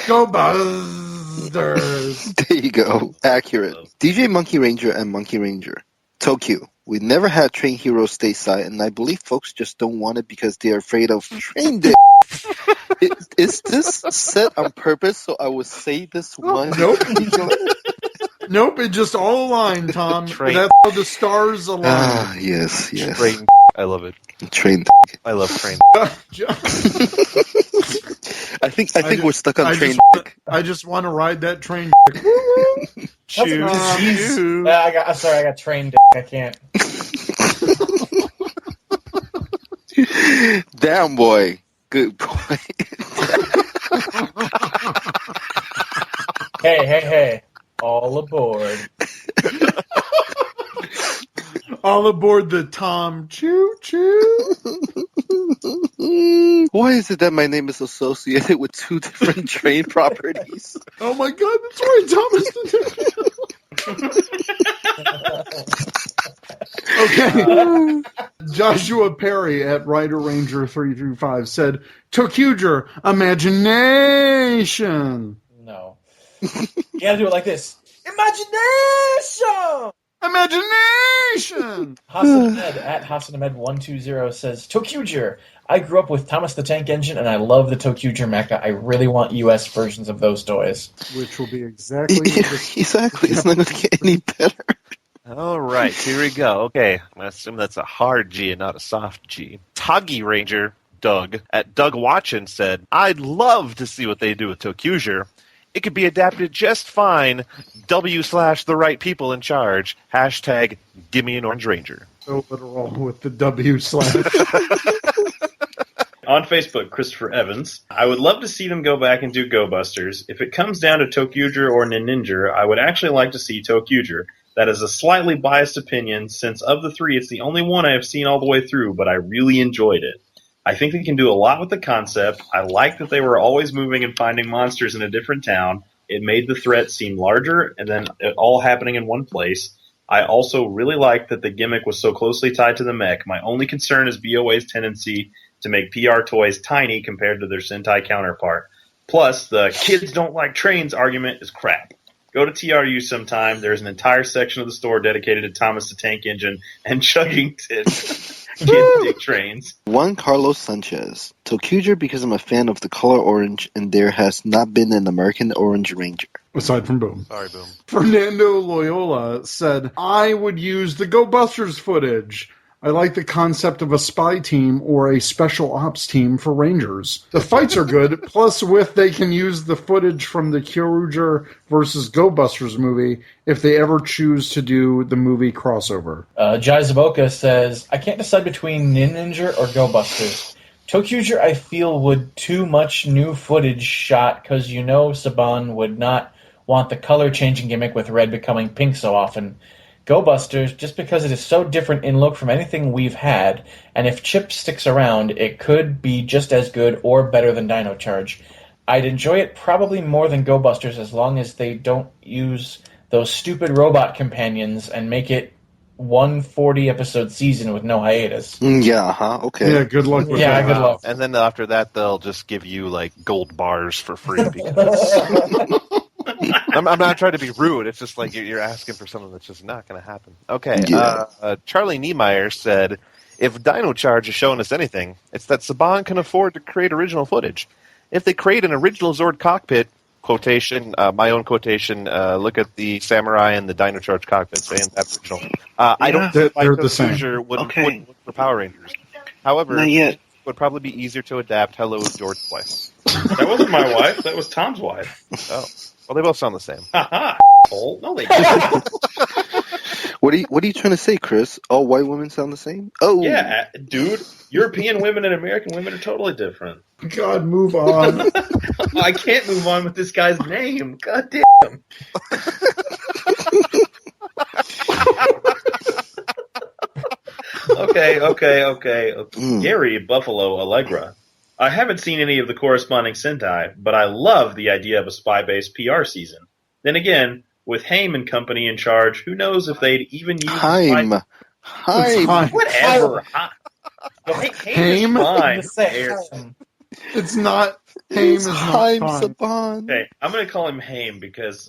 Go Buzzers. There you go. Accurate. DJ Monkey Ranger and Monkey Ranger. Tokyo. We never had Train Hero stateside, and I believe folks just don't want it because they're afraid of train dick. Is this set on purpose so I would say this one? Nope. Nope, it just all aligned, Tom. Train. That's how the stars align. Ah, yes. Train. I love it. Train. I love train. I think we're stuck on train. I just want to ride that train. Choo. I'm sorry, I got trained. I can't. Damn, boy. Good boy. Hey. All aboard. All aboard the Tom Choo Choo. Why is it that my name is associated with two different train properties? Oh my god, that's right, Thomas. Okay. Joshua Perry at Rider Ranger 335 said, Tokuger, imagination. No. You gotta do it like this. Imagination! Imagination! Hasanamed at Hasanamed120 says, Tokuger. I grew up with Thomas the Tank Engine, and I love the Tokuger mecha. I really want U.S. versions of those toys. Which will be exactly... Exactly. It's not going to get any better. All right, here we go. Okay, I'm going to assume that's a hard G and not a soft G. Toggy Ranger Doug at Doug Watchin said, I'd love to see what they do with Tokuger. It could be adapted just fine. W/the right people in charge. Hashtag gimme an Orange Ranger. So literal with the W/. On Facebook, Christopher Evans. I would love to see them go back and do Go Busters. If it comes down to Tokuger or Ninja, I would actually like to see Tokuger. That is a slightly biased opinion, since of the three, it's the only one I have seen all the way through, but I really enjoyed it. I think they can do a lot with the concept. I like that they were always moving and finding monsters in a different town. It made the threat seem larger, and then it all happening in one place. I also really like that the gimmick was so closely tied to the mech. My only concern is BOA's tendency to make PR toys tiny compared to their Sentai counterpart. Plus, the kids don't like trains argument is crap. Go to TRU sometime. There's an entire section of the store dedicated to Thomas the Tank Engine and Chuggington. Kids dig trains. Juan Carlos Sanchez. Tokuger because I'm a fan of the color orange and there has not been an American Orange Ranger. Aside from Boom. Sorry, Boom. Fernando Loyola said, I would use the Go Busters footage. I like the concept of a spy team or a special ops team for Rangers. The fights are good, plus they can use the footage from the Kyoruger versus Go Busters movie if they ever choose to do the movie crossover. Jai Zaboka says, I can't decide between Ninja or Go Busters. Tokuger, I feel, would too much new footage shot because Saban would not want the color-changing gimmick with red becoming pink so often. Go Busters, just because it is so different in look from anything we've had, and if Chip sticks around, it could be just as good or better than Dino Charge. I'd enjoy it probably more than Go Busters as long as they don't use those stupid robot companions and make it 140-episode season with no hiatus. Okay. Yeah, good luck with that. Good luck. And then after that, they'll just give you, gold bars for free because... I'm not trying to be rude. It's just like you're asking for something that's just not going to happen. Okay. Yeah. Charlie Niemeyer said, if Dino Charge is showing us anything, it's that Saban can afford to create original footage. If they create an original Zord cockpit, quotation, my own quotation. Look at the samurai and the Dino Charge cockpits and that original. I don't think they're the same. Hoosier wouldn't look for Power Rangers. However, Not yet. it would probably be easier to adapt Hello George's wife. That wasn't my wife. That was Tom's wife. Oh, well, they both sound the same. Haha. No, they don't. What are you trying to say, Chris? All white women sound the same? Oh, Yeah, dude. European women and American women are totally different. God, move on. I can't move on with this guy's name. God damn. Okay. Gary Buffalo Allegra. I haven't seen any of the corresponding Sentai, but I love the idea of a spy-based PR season. Then again, with Haim and company in charge, who knows if they'd even use Haim. Whatever. Haim is fine. It's not. Haim is not Haim fine. Saban. Okay, I'm going to call him Haim because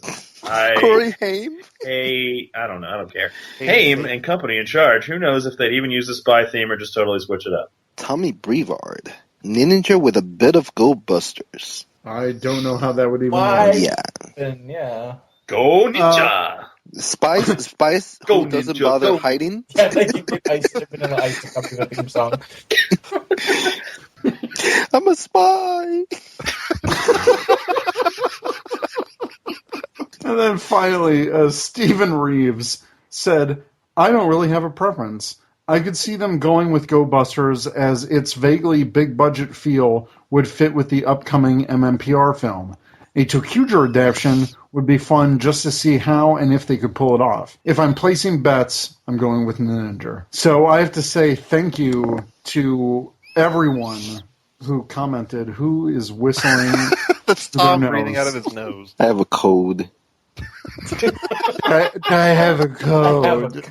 Corey Haim? I don't know. I don't care. Haim and company in charge. Who knows if they'd even use the spy theme or just totally switch it up. Tommy Brevard. Ninja with a bit of Go Busters. I don't know how that would even Why? work. Yeah. Yeah. Go Ninja! Spice Go who doesn't Ninja, bother go. hiding. Yeah, they give me Vanilla Ice to come to the theme song. I'm a spy. And then finally, Stephen Reeves said, I don't really have a preference. I could see them going with Go Busters as its vaguely big-budget feel would fit with the upcoming MMPR film. A Tokuger adaptation would be fun just to see how and if they could pull it off. If I'm placing bets, I'm going with Ninja. So I have to say thank you to everyone who commented, who is whistling. That's Tom breathing out of his nose. I have a code. I have a code.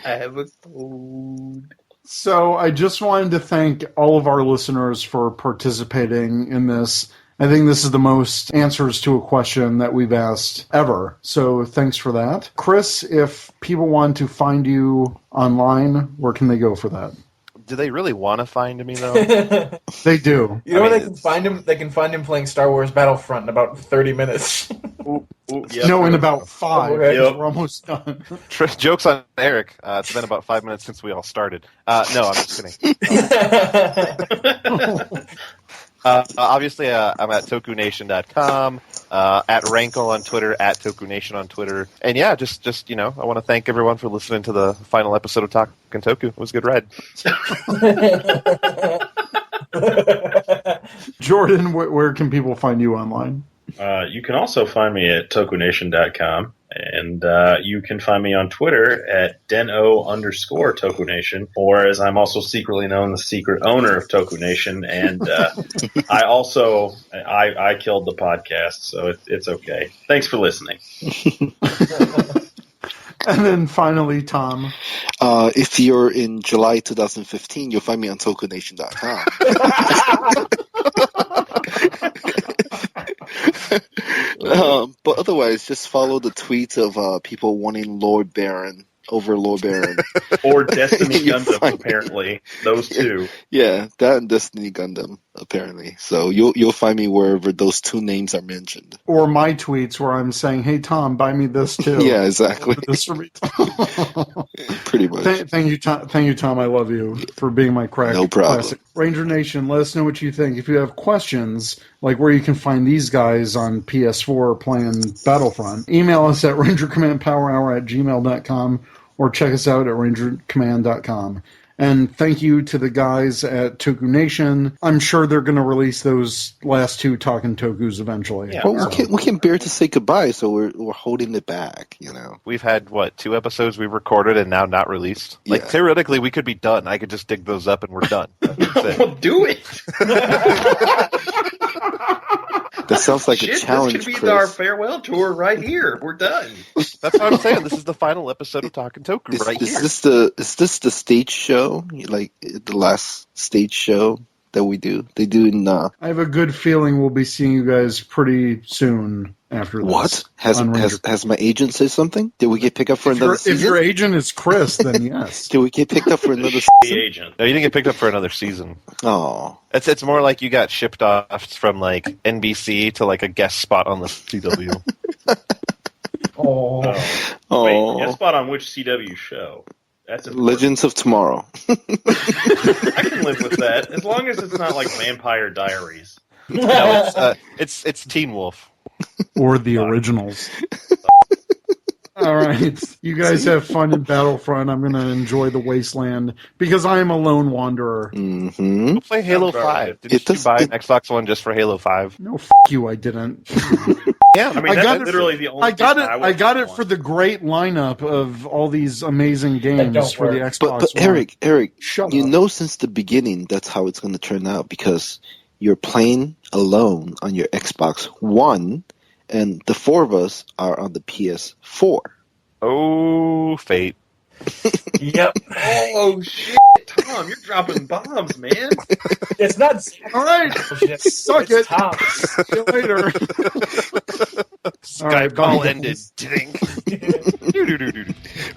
I have a code. So I just wanted to thank all of our listeners for participating in this. I think this is the most answers to a question that we've asked ever. So thanks for that. Chris, if people want to find you online, where can they go for that? Do they really want to find me, though? They do. You know where they can find him? They can find him playing Star Wars Battlefront in about 30 minutes. No, in about 5. Okay. Yep. We're almost done. Joke's on Eric. It's been about 5 minutes since we all started. No, I'm just kidding. Obviously, I'm at tokunation.com, at Rankle on Twitter, at Tokunation on Twitter. And yeah, just I want to thank everyone for listening to the final episode of Talkin' Toku. It was a good ride. Jordan, where can people find you online? You can also find me at tokunation.com, and you can find me on Twitter at deno_tokunation, or as I'm also secretly known, the secret owner of Tokunation, and I killed the podcast, so it's okay. Thanks for listening. And then finally, Tom. If you're in July 2015, you'll find me on tokunation.com. But otherwise, just follow the tweets of people wanting Lord Baron over Lord Baron. Or Destiny Gundam, apparently. Those two. Yeah, that and Destiny Gundam, apparently. So you'll find me wherever those two names are mentioned. Or my tweets where I'm saying, hey, Tom, buy me this too. Yeah, exactly. This for me. Pretty much. Thank you, Tom. I love you for being my crack. No problem. Classic. Ranger Nation, let us know what you think. If you have questions, like where you can find these guys on PS4 playing Battlefront, email us at rangercommandpowerhour@gmail.com or check us out at rangercommand.com. And thank you to the guys at Toku Nation. I'm sure they're going to release those last 2 Talkin' Tokus eventually. Yeah, well, we can't bear to say goodbye, so we're holding it back, We've had, 2 episodes we've recorded and now not released? Like, theoretically, we could be done. I could just dig those up and we're done. Well, do it! That sounds like a challenge, This could be Chris. our farewell tour right here. We're done. That's what I'm saying. This is the final episode of Talkin' Toku Is here. this the stage show? Like, the last stage show that we do. They do in I have a good feeling we'll be seeing you guys pretty soon after this. What? on Ranger. Has my agent said something? Did we get picked up for If another your, season? if your agent is Chris, then yes. Did we get picked up for another The season? agent. No, you didn't get picked up for another season. Oh. It's more like you got shipped off from like NBC to like a guest spot on the CW. Oh. Wait, guest spot on which CW show? That's important. Legends of Tomorrow. I can live with that as long as it's not like Vampire Diaries. No, it's Teen Wolf. Or the originals. All right. You guys have fun in Battlefront. I'm going to enjoy the wasteland because I am a lone wanderer. Mm-hmm. Go play Halo 5. Didn't you buy an Xbox One just for Halo 5? No, you, I didn't. Yeah, I mean, that's literally the only I got thing it. would I got it want. for the great lineup of all these amazing games don't for the work. Xbox But One. Eric, Shut you up. know since the beginning that's how it's going to turn out because you're playing alone on your Xbox One, and the four of us are on the PS4. Oh, fate. Yep. Oh shit, Tom, you're dropping bombs, man. It's not. All right. Bullshit. Suck It's it. Tom. See you later. Skype bye, call guys. ended. Ding.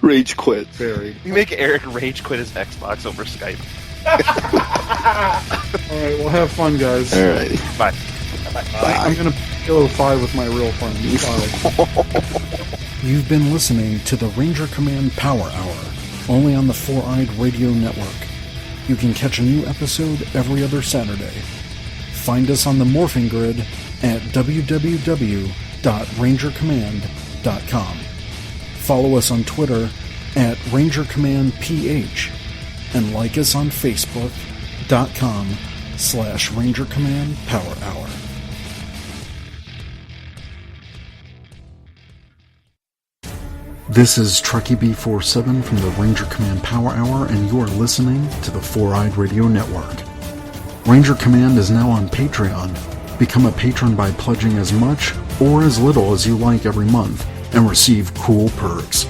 Rage quit. Very. You make Eric rage quit his Xbox over Skype. All right. Well, have fun, guys. All right. Bye. I'm going to Halo 5 with my real friends. Bye. You've been listening to the Ranger Command Power Hour, only on the Four-Eyed Radio Network. You can catch a new episode every other Saturday. Find us on the Morphing Grid at www.rangercommand.com. Follow us on Twitter at RangerCommandPH and like us on Facebook.com/Ranger Command Power Hour. This is Truckee B47 from the Ranger Command Power Hour, and you are listening to the Four-Eyed Radio Network. Ranger Command is now on Patreon. Become a patron by pledging as much or as little as you like every month and receive cool perks.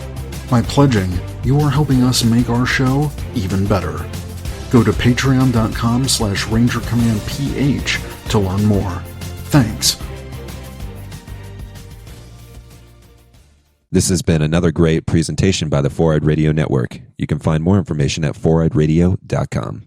By pledging, you are helping us make our show even better. Go to patreon.com/RangerCommandPH to learn more. Thanks. This has been another great presentation by the Four-Eyed Radio Network. You can find more information at foureyedradio.com.